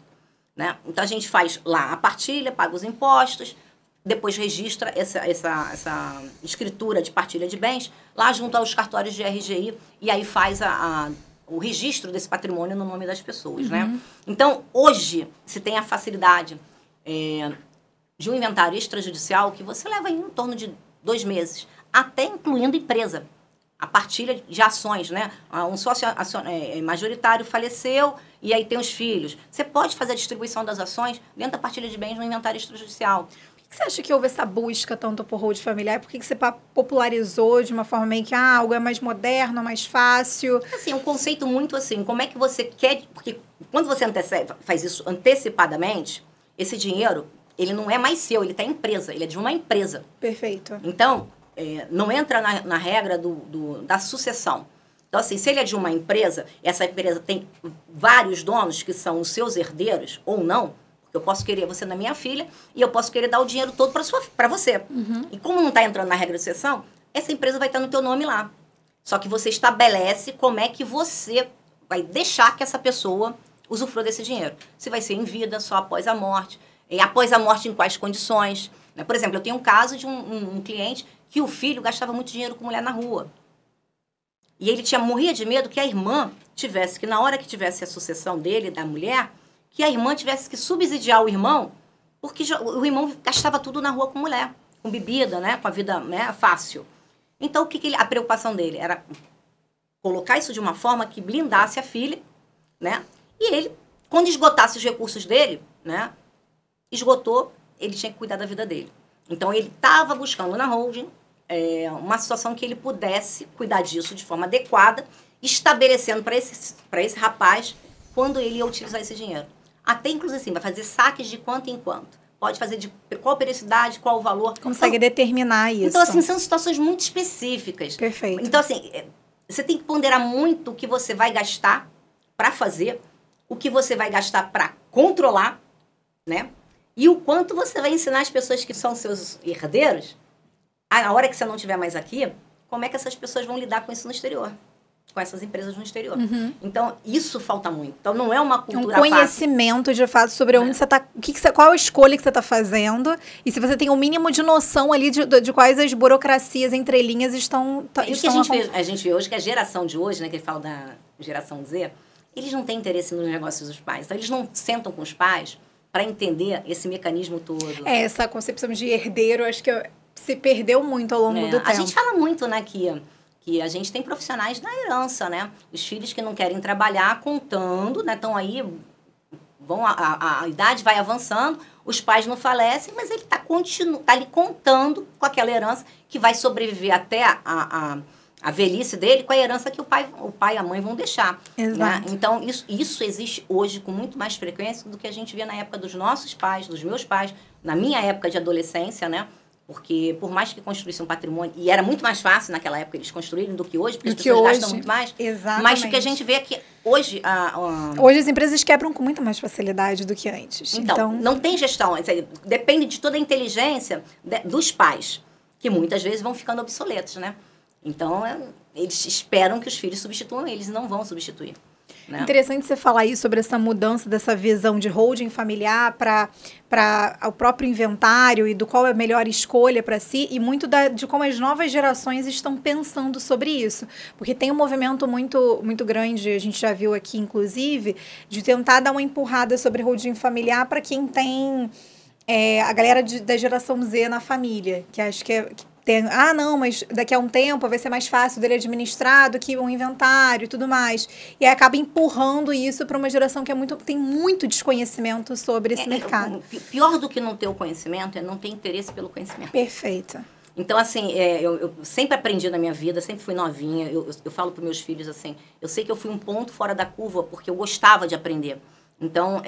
né? Então, a gente faz lá a partilha, paga os impostos, depois registra essa escritura de partilha de bens lá junto aos cartórios de RGI e aí faz o registro desse patrimônio no nome das pessoas, né? Então, hoje, se tem a facilidade de um inventário extrajudicial que você leva em torno de 2 meses, até incluindo empresa. A partilha de ações, né? Um sócio majoritário faleceu e aí tem os filhos. Você pode fazer a distribuição das ações dentro da partilha de bens no inventário extrajudicial. Por que você acha que houve essa busca tanto por holding familiar? Por que você popularizou de uma forma meio que algo é mais moderno, mais fácil? Assim, um conceito muito assim, como é que você quer... Porque quando você faz isso antecipadamente, esse dinheiro, ele não é mais seu, ele está em empresa, ele é de uma empresa. Perfeito. Então, não entra na regra da sucessão. Então, assim, se ele é de uma empresa, essa empresa tem vários donos que são os seus herdeiros, ou não, eu posso querer você na minha filha e eu posso querer dar o dinheiro todo para você. E como não está entrando na regra de sucessão, essa empresa vai estar no teu nome lá. Só que você estabelece como é que você vai deixar que essa pessoa usufrua desse dinheiro. Se vai ser em vida, só após a morte. E após a morte, em quais condições. Né? Por exemplo, eu tenho um caso de um cliente que o filho gastava muito dinheiro com mulher na rua. E ele morria de medo que a irmã tivesse, que na hora que tivesse a sucessão dele, da mulher, que a irmã tivesse que subsidiar o irmão, porque o irmão gastava tudo na rua com mulher, com bebida, né, com a vida, né, fácil. Então, a preocupação dele era colocar isso de uma forma que blindasse a filha, né, e ele, quando esgotasse os recursos dele, né, esgotou, ele tinha que cuidar da vida dele. Então, ele estava buscando na holding uma situação que ele pudesse cuidar disso de forma adequada, estabelecendo para esse rapaz quando ele ia utilizar esse dinheiro. Até, inclusive, assim, vai fazer saques de quanto em quanto. Pode fazer de qual periodicidade, qual o valor. Consegue determinar isso. Então, assim, são situações muito específicas. Perfeito. Então, assim, você tem que ponderar muito o que você vai gastar para fazer, o que você vai gastar para controlar, né? E o quanto você vai ensinar as pessoas que são seus herdeiros, a hora que você não estiver mais aqui, como é que essas pessoas vão lidar com isso no exterior? Com essas empresas no exterior. Então, isso falta muito. Então, não é uma cultura conhecimento, de fato, sobre onde você está... Qual a escolha que você está fazendo. E se você tem o mínimo de noção ali de quais as burocracias entrelinhas estão... A gente vê hoje que a geração de hoje, né, que ele fala da geração Z, eles não têm interesse nos negócios dos pais. Então, eles não sentam com os pais para entender esse mecanismo todo. Essa concepção de herdeiro, acho que se perdeu muito ao longo do tempo. A gente fala muito, né, que a gente tem profissionais da herança, né? Os filhos que não querem trabalhar contando, né? Estão aí, a idade vai avançando, os pais não falecem, mas ele tá ali contando com aquela herança que vai sobreviver até a velhice dele com a herança que o pai e a mãe vão deixar. Exato. Né? Então, isso existe hoje com muito mais frequência do que a gente via na época dos nossos pais, dos meus pais, na minha época de adolescência, né? Porque por mais que construíssem um patrimônio, e era muito mais fácil naquela época eles construírem do que hoje, porque as pessoas gastam muito mais. Exatamente. Mas o que a gente vê é que hoje... Hoje as empresas quebram com muito mais facilidade do que antes. Então, não tem gestão. Depende de toda a inteligência dos pais, que muitas vezes vão ficando obsoletos, né? Então, eles esperam que os filhos substituam eles e não vão substituir. Né? Interessante você falar aí sobre essa mudança dessa visão de holding familiar para o próprio inventário e do qual é a melhor escolha para si e muito de como as novas gerações estão pensando sobre isso. Porque tem um movimento muito, muito grande, a gente já viu aqui, inclusive, de tentar dar uma empurrada sobre holding familiar para quem tem a galera da geração Z na família, que acho que não, mas daqui a um tempo vai ser mais fácil dele administrar do que um inventário e tudo mais. E aí acaba empurrando isso para uma geração que tem muito desconhecimento sobre esse mercado. Pior do que não ter o conhecimento é não ter interesse pelo conhecimento. Perfeito. Então, assim, eu sempre aprendi na minha vida, sempre fui novinha. Eu falo para meus filhos assim, eu sei que eu fui um ponto fora da curva porque eu gostava de aprender. Então,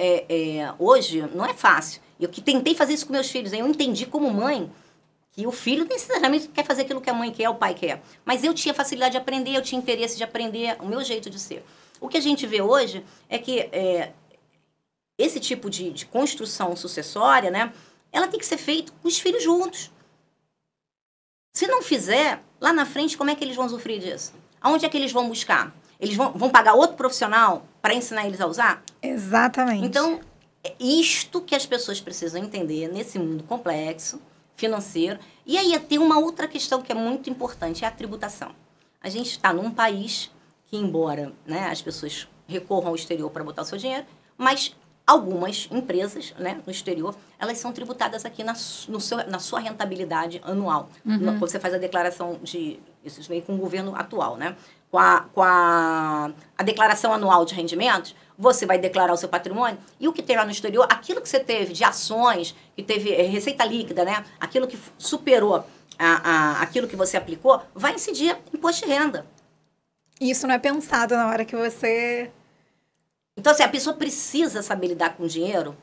hoje não é fácil. Eu que tentei fazer isso com meus filhos, eu entendi como mãe que o filho necessariamente quer fazer aquilo que a mãe quer, o pai quer. Mas eu tinha facilidade de aprender, eu tinha interesse de aprender, o meu jeito de ser. O que a gente vê hoje é que esse tipo de construção sucessória, né, ela tem que ser feita com os filhos juntos. Se não fizer, lá na frente, como é que eles vão usufruir disso? Aonde é que eles vão buscar? Eles vão pagar outro profissional para ensinar eles a usar? Exatamente. Então, é isto que as pessoas precisam entender nesse mundo complexo, financeiro. E aí tem uma outra questão que é muito importante, é a tributação. A gente está num país que, embora, né, as pessoas recorram ao exterior para botar o seu dinheiro, mas algumas empresas, né, no exterior, elas são tributadas aqui na sua rentabilidade anual. Quando você faz a declaração isso vem com o governo atual, né? Com a declaração anual de rendimentos, você vai declarar o seu patrimônio e o que tem lá no exterior, aquilo que você teve de ações, que teve receita líquida, né? Aquilo que superou aquilo que você aplicou, vai incidir imposto de renda. Isso não é pensado na hora que você... Então, assim, a pessoa precisa saber lidar com dinheiro,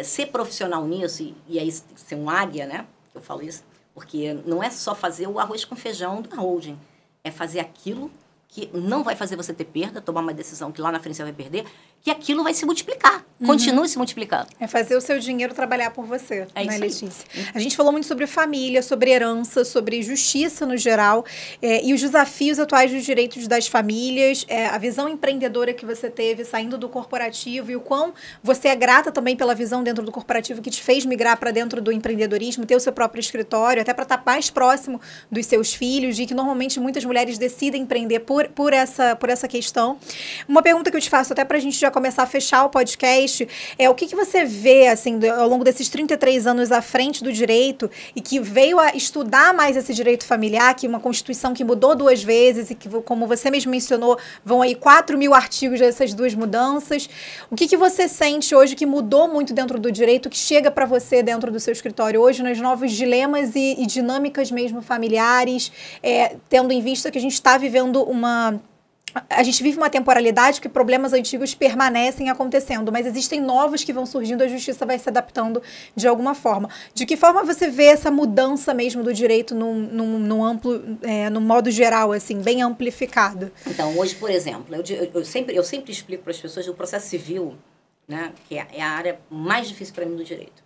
ser profissional nisso, e aí ser um águia, né? Eu falo isso, porque não é só fazer o arroz com feijão da holding, é fazer aquilo que não vai fazer você ter perda, tomar uma decisão que lá na frente você vai perder, que aquilo vai se multiplicar, continue se multiplicando. É fazer o seu dinheiro trabalhar por você, né, Letícia? A gente falou muito sobre família, sobre herança, sobre justiça no geral, e os desafios atuais dos direitos das famílias, a visão empreendedora que você teve saindo do corporativo e o quão você é grata também pela visão dentro do corporativo que te fez migrar para dentro do empreendedorismo, ter o seu próprio escritório, até para estar mais próximo dos seus filhos, e que normalmente muitas mulheres decidem empreender por essa questão. Uma pergunta que eu te faço, até para a gente já começar a fechar o podcast, o que você vê, assim, ao longo desses 33 anos à frente do direito e que veio a estudar mais esse direito familiar, que é uma Constituição que mudou 2 vezes e que, como você mesmo mencionou, vão aí 4.000 artigos dessas 2 mudanças. O que você sente hoje que mudou muito dentro do direito, que chega para você dentro do seu escritório hoje, nos novos dilemas e dinâmicas mesmo familiares, tendo em vista que a gente está vivendo a gente vive uma temporalidade que problemas antigos permanecem acontecendo, mas existem novos que vão surgindo, a justiça vai se adaptando de alguma forma. De que forma você vê essa mudança mesmo do direito num amplo, no modo geral, assim, bem amplificado? Então, hoje, por exemplo, eu sempre explico para as pessoas o processo civil, né, que é a área mais difícil para mim do direito.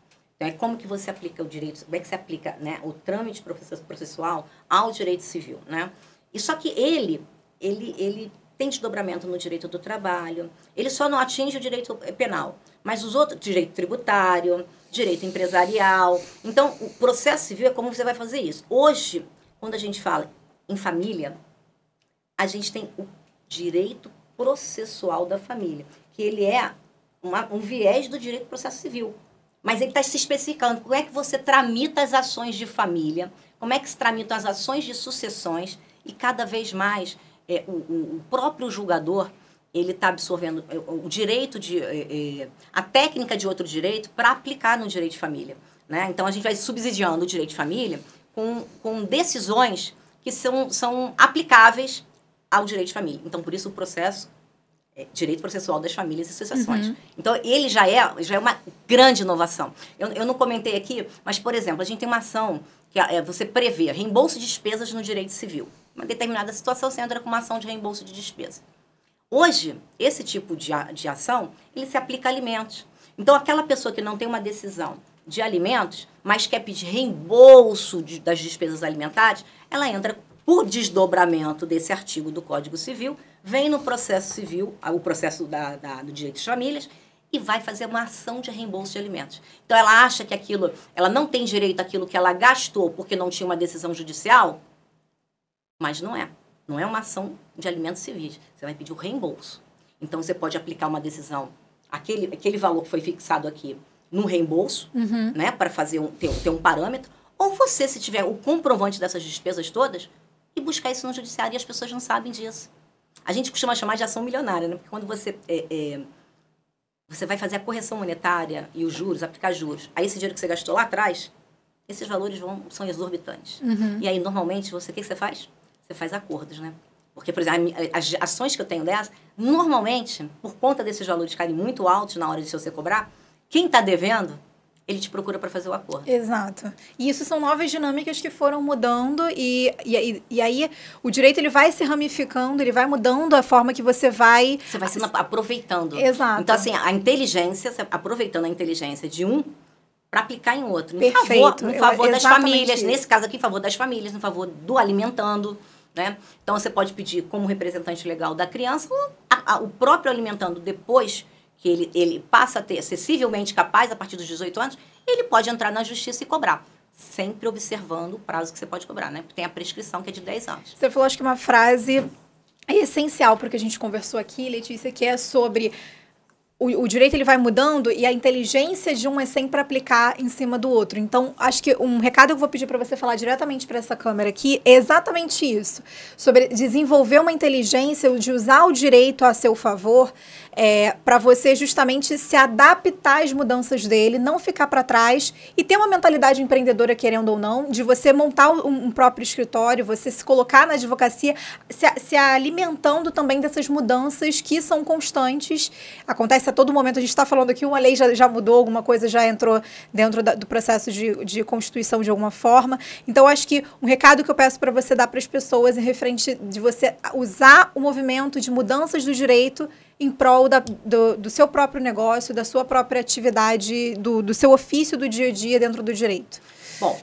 Então, como que você aplica o direito, como é que você aplica, né, o trâmite processual ao direito civil, né? E só que ele tem desdobramento no direito do trabalho, ele só não atinge o direito penal, mas os outros, direito tributário, direito empresarial. Então, o processo civil é como você vai fazer isso. Hoje, quando a gente fala em família, a gente tem o direito processual da família, que ele é um viés do direito do processo civil. Mas ele está se especificando como é que você tramita as ações de família, como é que se tramitam as ações de sucessões, e cada vez mais o próprio julgador ele está absorvendo o direito a técnica de outro direito para aplicar no direito de família, né? Então, a gente vai subsidiando o direito de família com decisões que são aplicáveis ao direito de família. Então, por isso o processo direito processual das famílias e sucessões. Uhum. Então, ele já é uma grande inovação. Eu não comentei aqui, mas, por exemplo, a gente tem uma ação que você prevê reembolso de despesas no direito civil. Uma determinada situação, você entra com uma ação de reembolso de despesa. Hoje, esse tipo de ação, ele se aplica a alimentos. Então, aquela pessoa que não tem uma decisão de alimentos, mas quer pedir reembolso das despesas alimentares, ela entra por desdobramento desse artigo do Código Civil, vem no processo civil, o processo do direito de famílias, e vai fazer uma ação de reembolso de alimentos. Então, ela acha que ela não tem direito àquilo que ela gastou porque não tinha uma decisão judicial, mas não é. Não é uma ação de alimentos civis. Você vai pedir o reembolso. Então, você pode aplicar uma decisão, aquele valor que foi fixado aqui, no reembolso, né, para ter um parâmetro, ou você, se tiver o comprovante dessas despesas todas, e buscar isso no judiciário, e as pessoas não sabem disso. A gente costuma chamar de ação milionária, né? Porque quando você vai fazer a correção monetária e os juros, aplicar juros, aí esse dinheiro que você gastou lá atrás, esses valores são exorbitantes. E aí, normalmente, o que você faz? Você faz acordos, né? Porque, por exemplo, as ações que eu tenho dessas, normalmente, por conta desses valores ficarem muito altos na hora de você cobrar, quem está devendo, ele te procura para fazer o acordo. Exato. E isso são novas dinâmicas que foram mudando e aí o direito ele vai se ramificando, ele vai mudando a forma que você vai... Você vai se aproveitando. Exato. Então, assim, a inteligência, aproveitando a inteligência de um para aplicar em outro. Perfeito. No favor das famílias. Isso. Nesse caso aqui, em favor das famílias, no favor do alimentando, né? Então, você pode pedir como representante legal da criança ou o próprio alimentando depois que ele passa a ser civilmente capaz, a partir dos 18 anos, ele pode entrar na justiça e cobrar, sempre observando o prazo que você pode cobrar, né? Porque tem a prescrição que é de 10 anos. Você falou, acho que uma frase essencial para o que a gente conversou aqui, Letícia, que é sobre o direito ele vai mudando e a inteligência de um é sempre aplicar em cima do outro. Então, acho que um recado que eu vou pedir para você falar diretamente para essa câmera aqui é exatamente isso. Sobre desenvolver uma inteligência, de usar o direito a seu favor, para você justamente se adaptar às mudanças dele, não ficar para trás e ter uma mentalidade empreendedora, querendo ou não, de você montar um próprio escritório, você se colocar na advocacia, se alimentando também dessas mudanças que são constantes. Acontece a todo momento. A gente está falando aqui, uma lei já mudou, alguma coisa já entrou dentro do processo de constituição de alguma forma. Então, acho que um recado que eu peço para você dar para as pessoas em referente de você usar o movimento de mudanças do direito em prol do seu próprio negócio, da sua própria atividade, do seu ofício do dia a dia dentro do direito. Bom,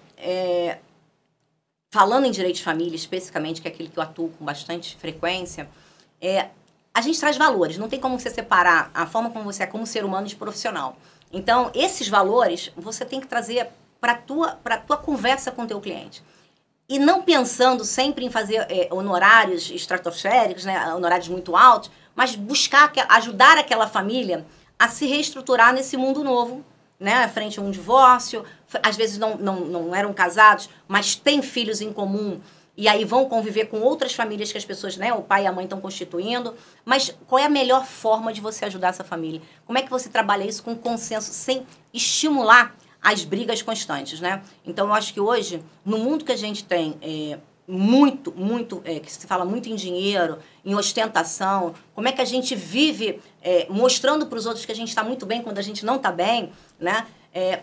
falando em direito de família, especificamente, que é aquele que eu atuo com bastante frequência, a gente traz valores. Não tem como você separar a forma como você é como ser humano de profissional. Então, esses valores você tem que trazer para a tua conversa com o teu cliente. E não pensando sempre em fazer honorários estratosféricos, né, honorários muito altos, mas buscar ajudar aquela família a se reestruturar nesse mundo novo, né, frente a um divórcio. Às vezes não eram casados, mas têm filhos em comum, e aí vão conviver com outras famílias que as pessoas, né, o pai e a mãe estão constituindo. Mas qual é a melhor forma de você ajudar essa família? Como é que você trabalha isso com consenso, sem estimular as brigas constantes, né? Então, eu acho que hoje, no mundo que a gente tem que se fala muito em dinheiro, em ostentação, como é que a gente vive mostrando para os outros que a gente está muito bem quando a gente não está bem, né?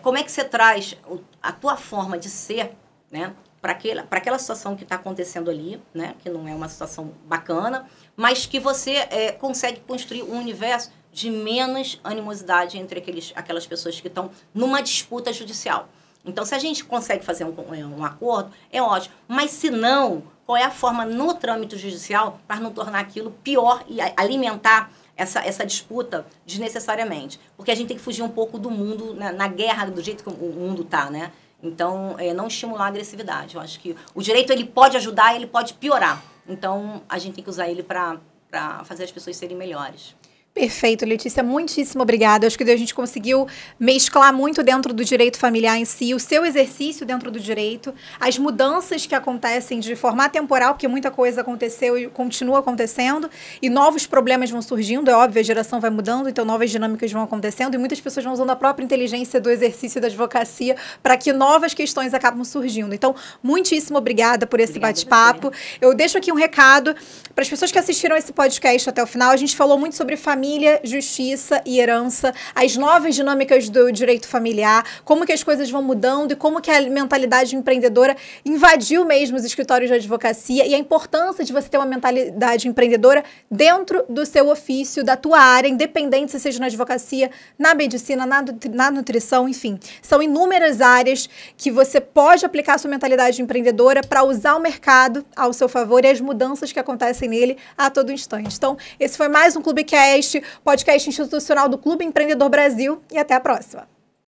Como é que você traz a tua forma de ser, né, para aquela situação que está acontecendo ali, né, que não é uma situação bacana, mas que você consegue construir um universo de menos animosidade entre aquelas pessoas que estão numa disputa judicial. Então, se a gente consegue fazer um acordo, é ótimo. Mas, se não, qual é a forma no trâmite judicial para não tornar aquilo pior e alimentar essa disputa desnecessariamente? Porque a gente tem que fugir um pouco do mundo, né, na guerra, do jeito que o mundo está, né? Então, não estimular a agressividade. Eu acho que o direito ele pode ajudar, ele pode piorar. Então, a gente tem que usar ele para fazer as pessoas serem melhores. Perfeito, Letícia, muitíssimo obrigada. Acho que a gente conseguiu mesclar muito dentro do direito familiar em si, o seu exercício dentro do direito, as mudanças que acontecem de forma temporal, porque muita coisa aconteceu e continua acontecendo, e novos problemas vão surgindo, é óbvio, a geração vai mudando, então novas dinâmicas vão acontecendo, e muitas pessoas vão usando a própria inteligência do exercício da advocacia para que novas questões acabam surgindo. Então, muitíssimo obrigada por esse bate-papo. Eu deixo aqui um recado para as pessoas que assistiram esse podcast até o final. A gente falou muito sobre família, justiça e herança, as novas dinâmicas do direito familiar, como que as coisas vão mudando e como que a mentalidade empreendedora invadiu mesmo os escritórios de advocacia e a importância de você ter uma mentalidade empreendedora dentro do seu ofício, da tua área, independente se seja na advocacia, na medicina, na nutrição, enfim. São inúmeras áreas que você pode aplicar a sua mentalidade empreendedora para usar o mercado ao seu favor e as mudanças que acontecem nele a todo instante. Então, esse foi mais um Clubecast, podcast institucional do Clube Empreendedor Brasil, e até a próxima.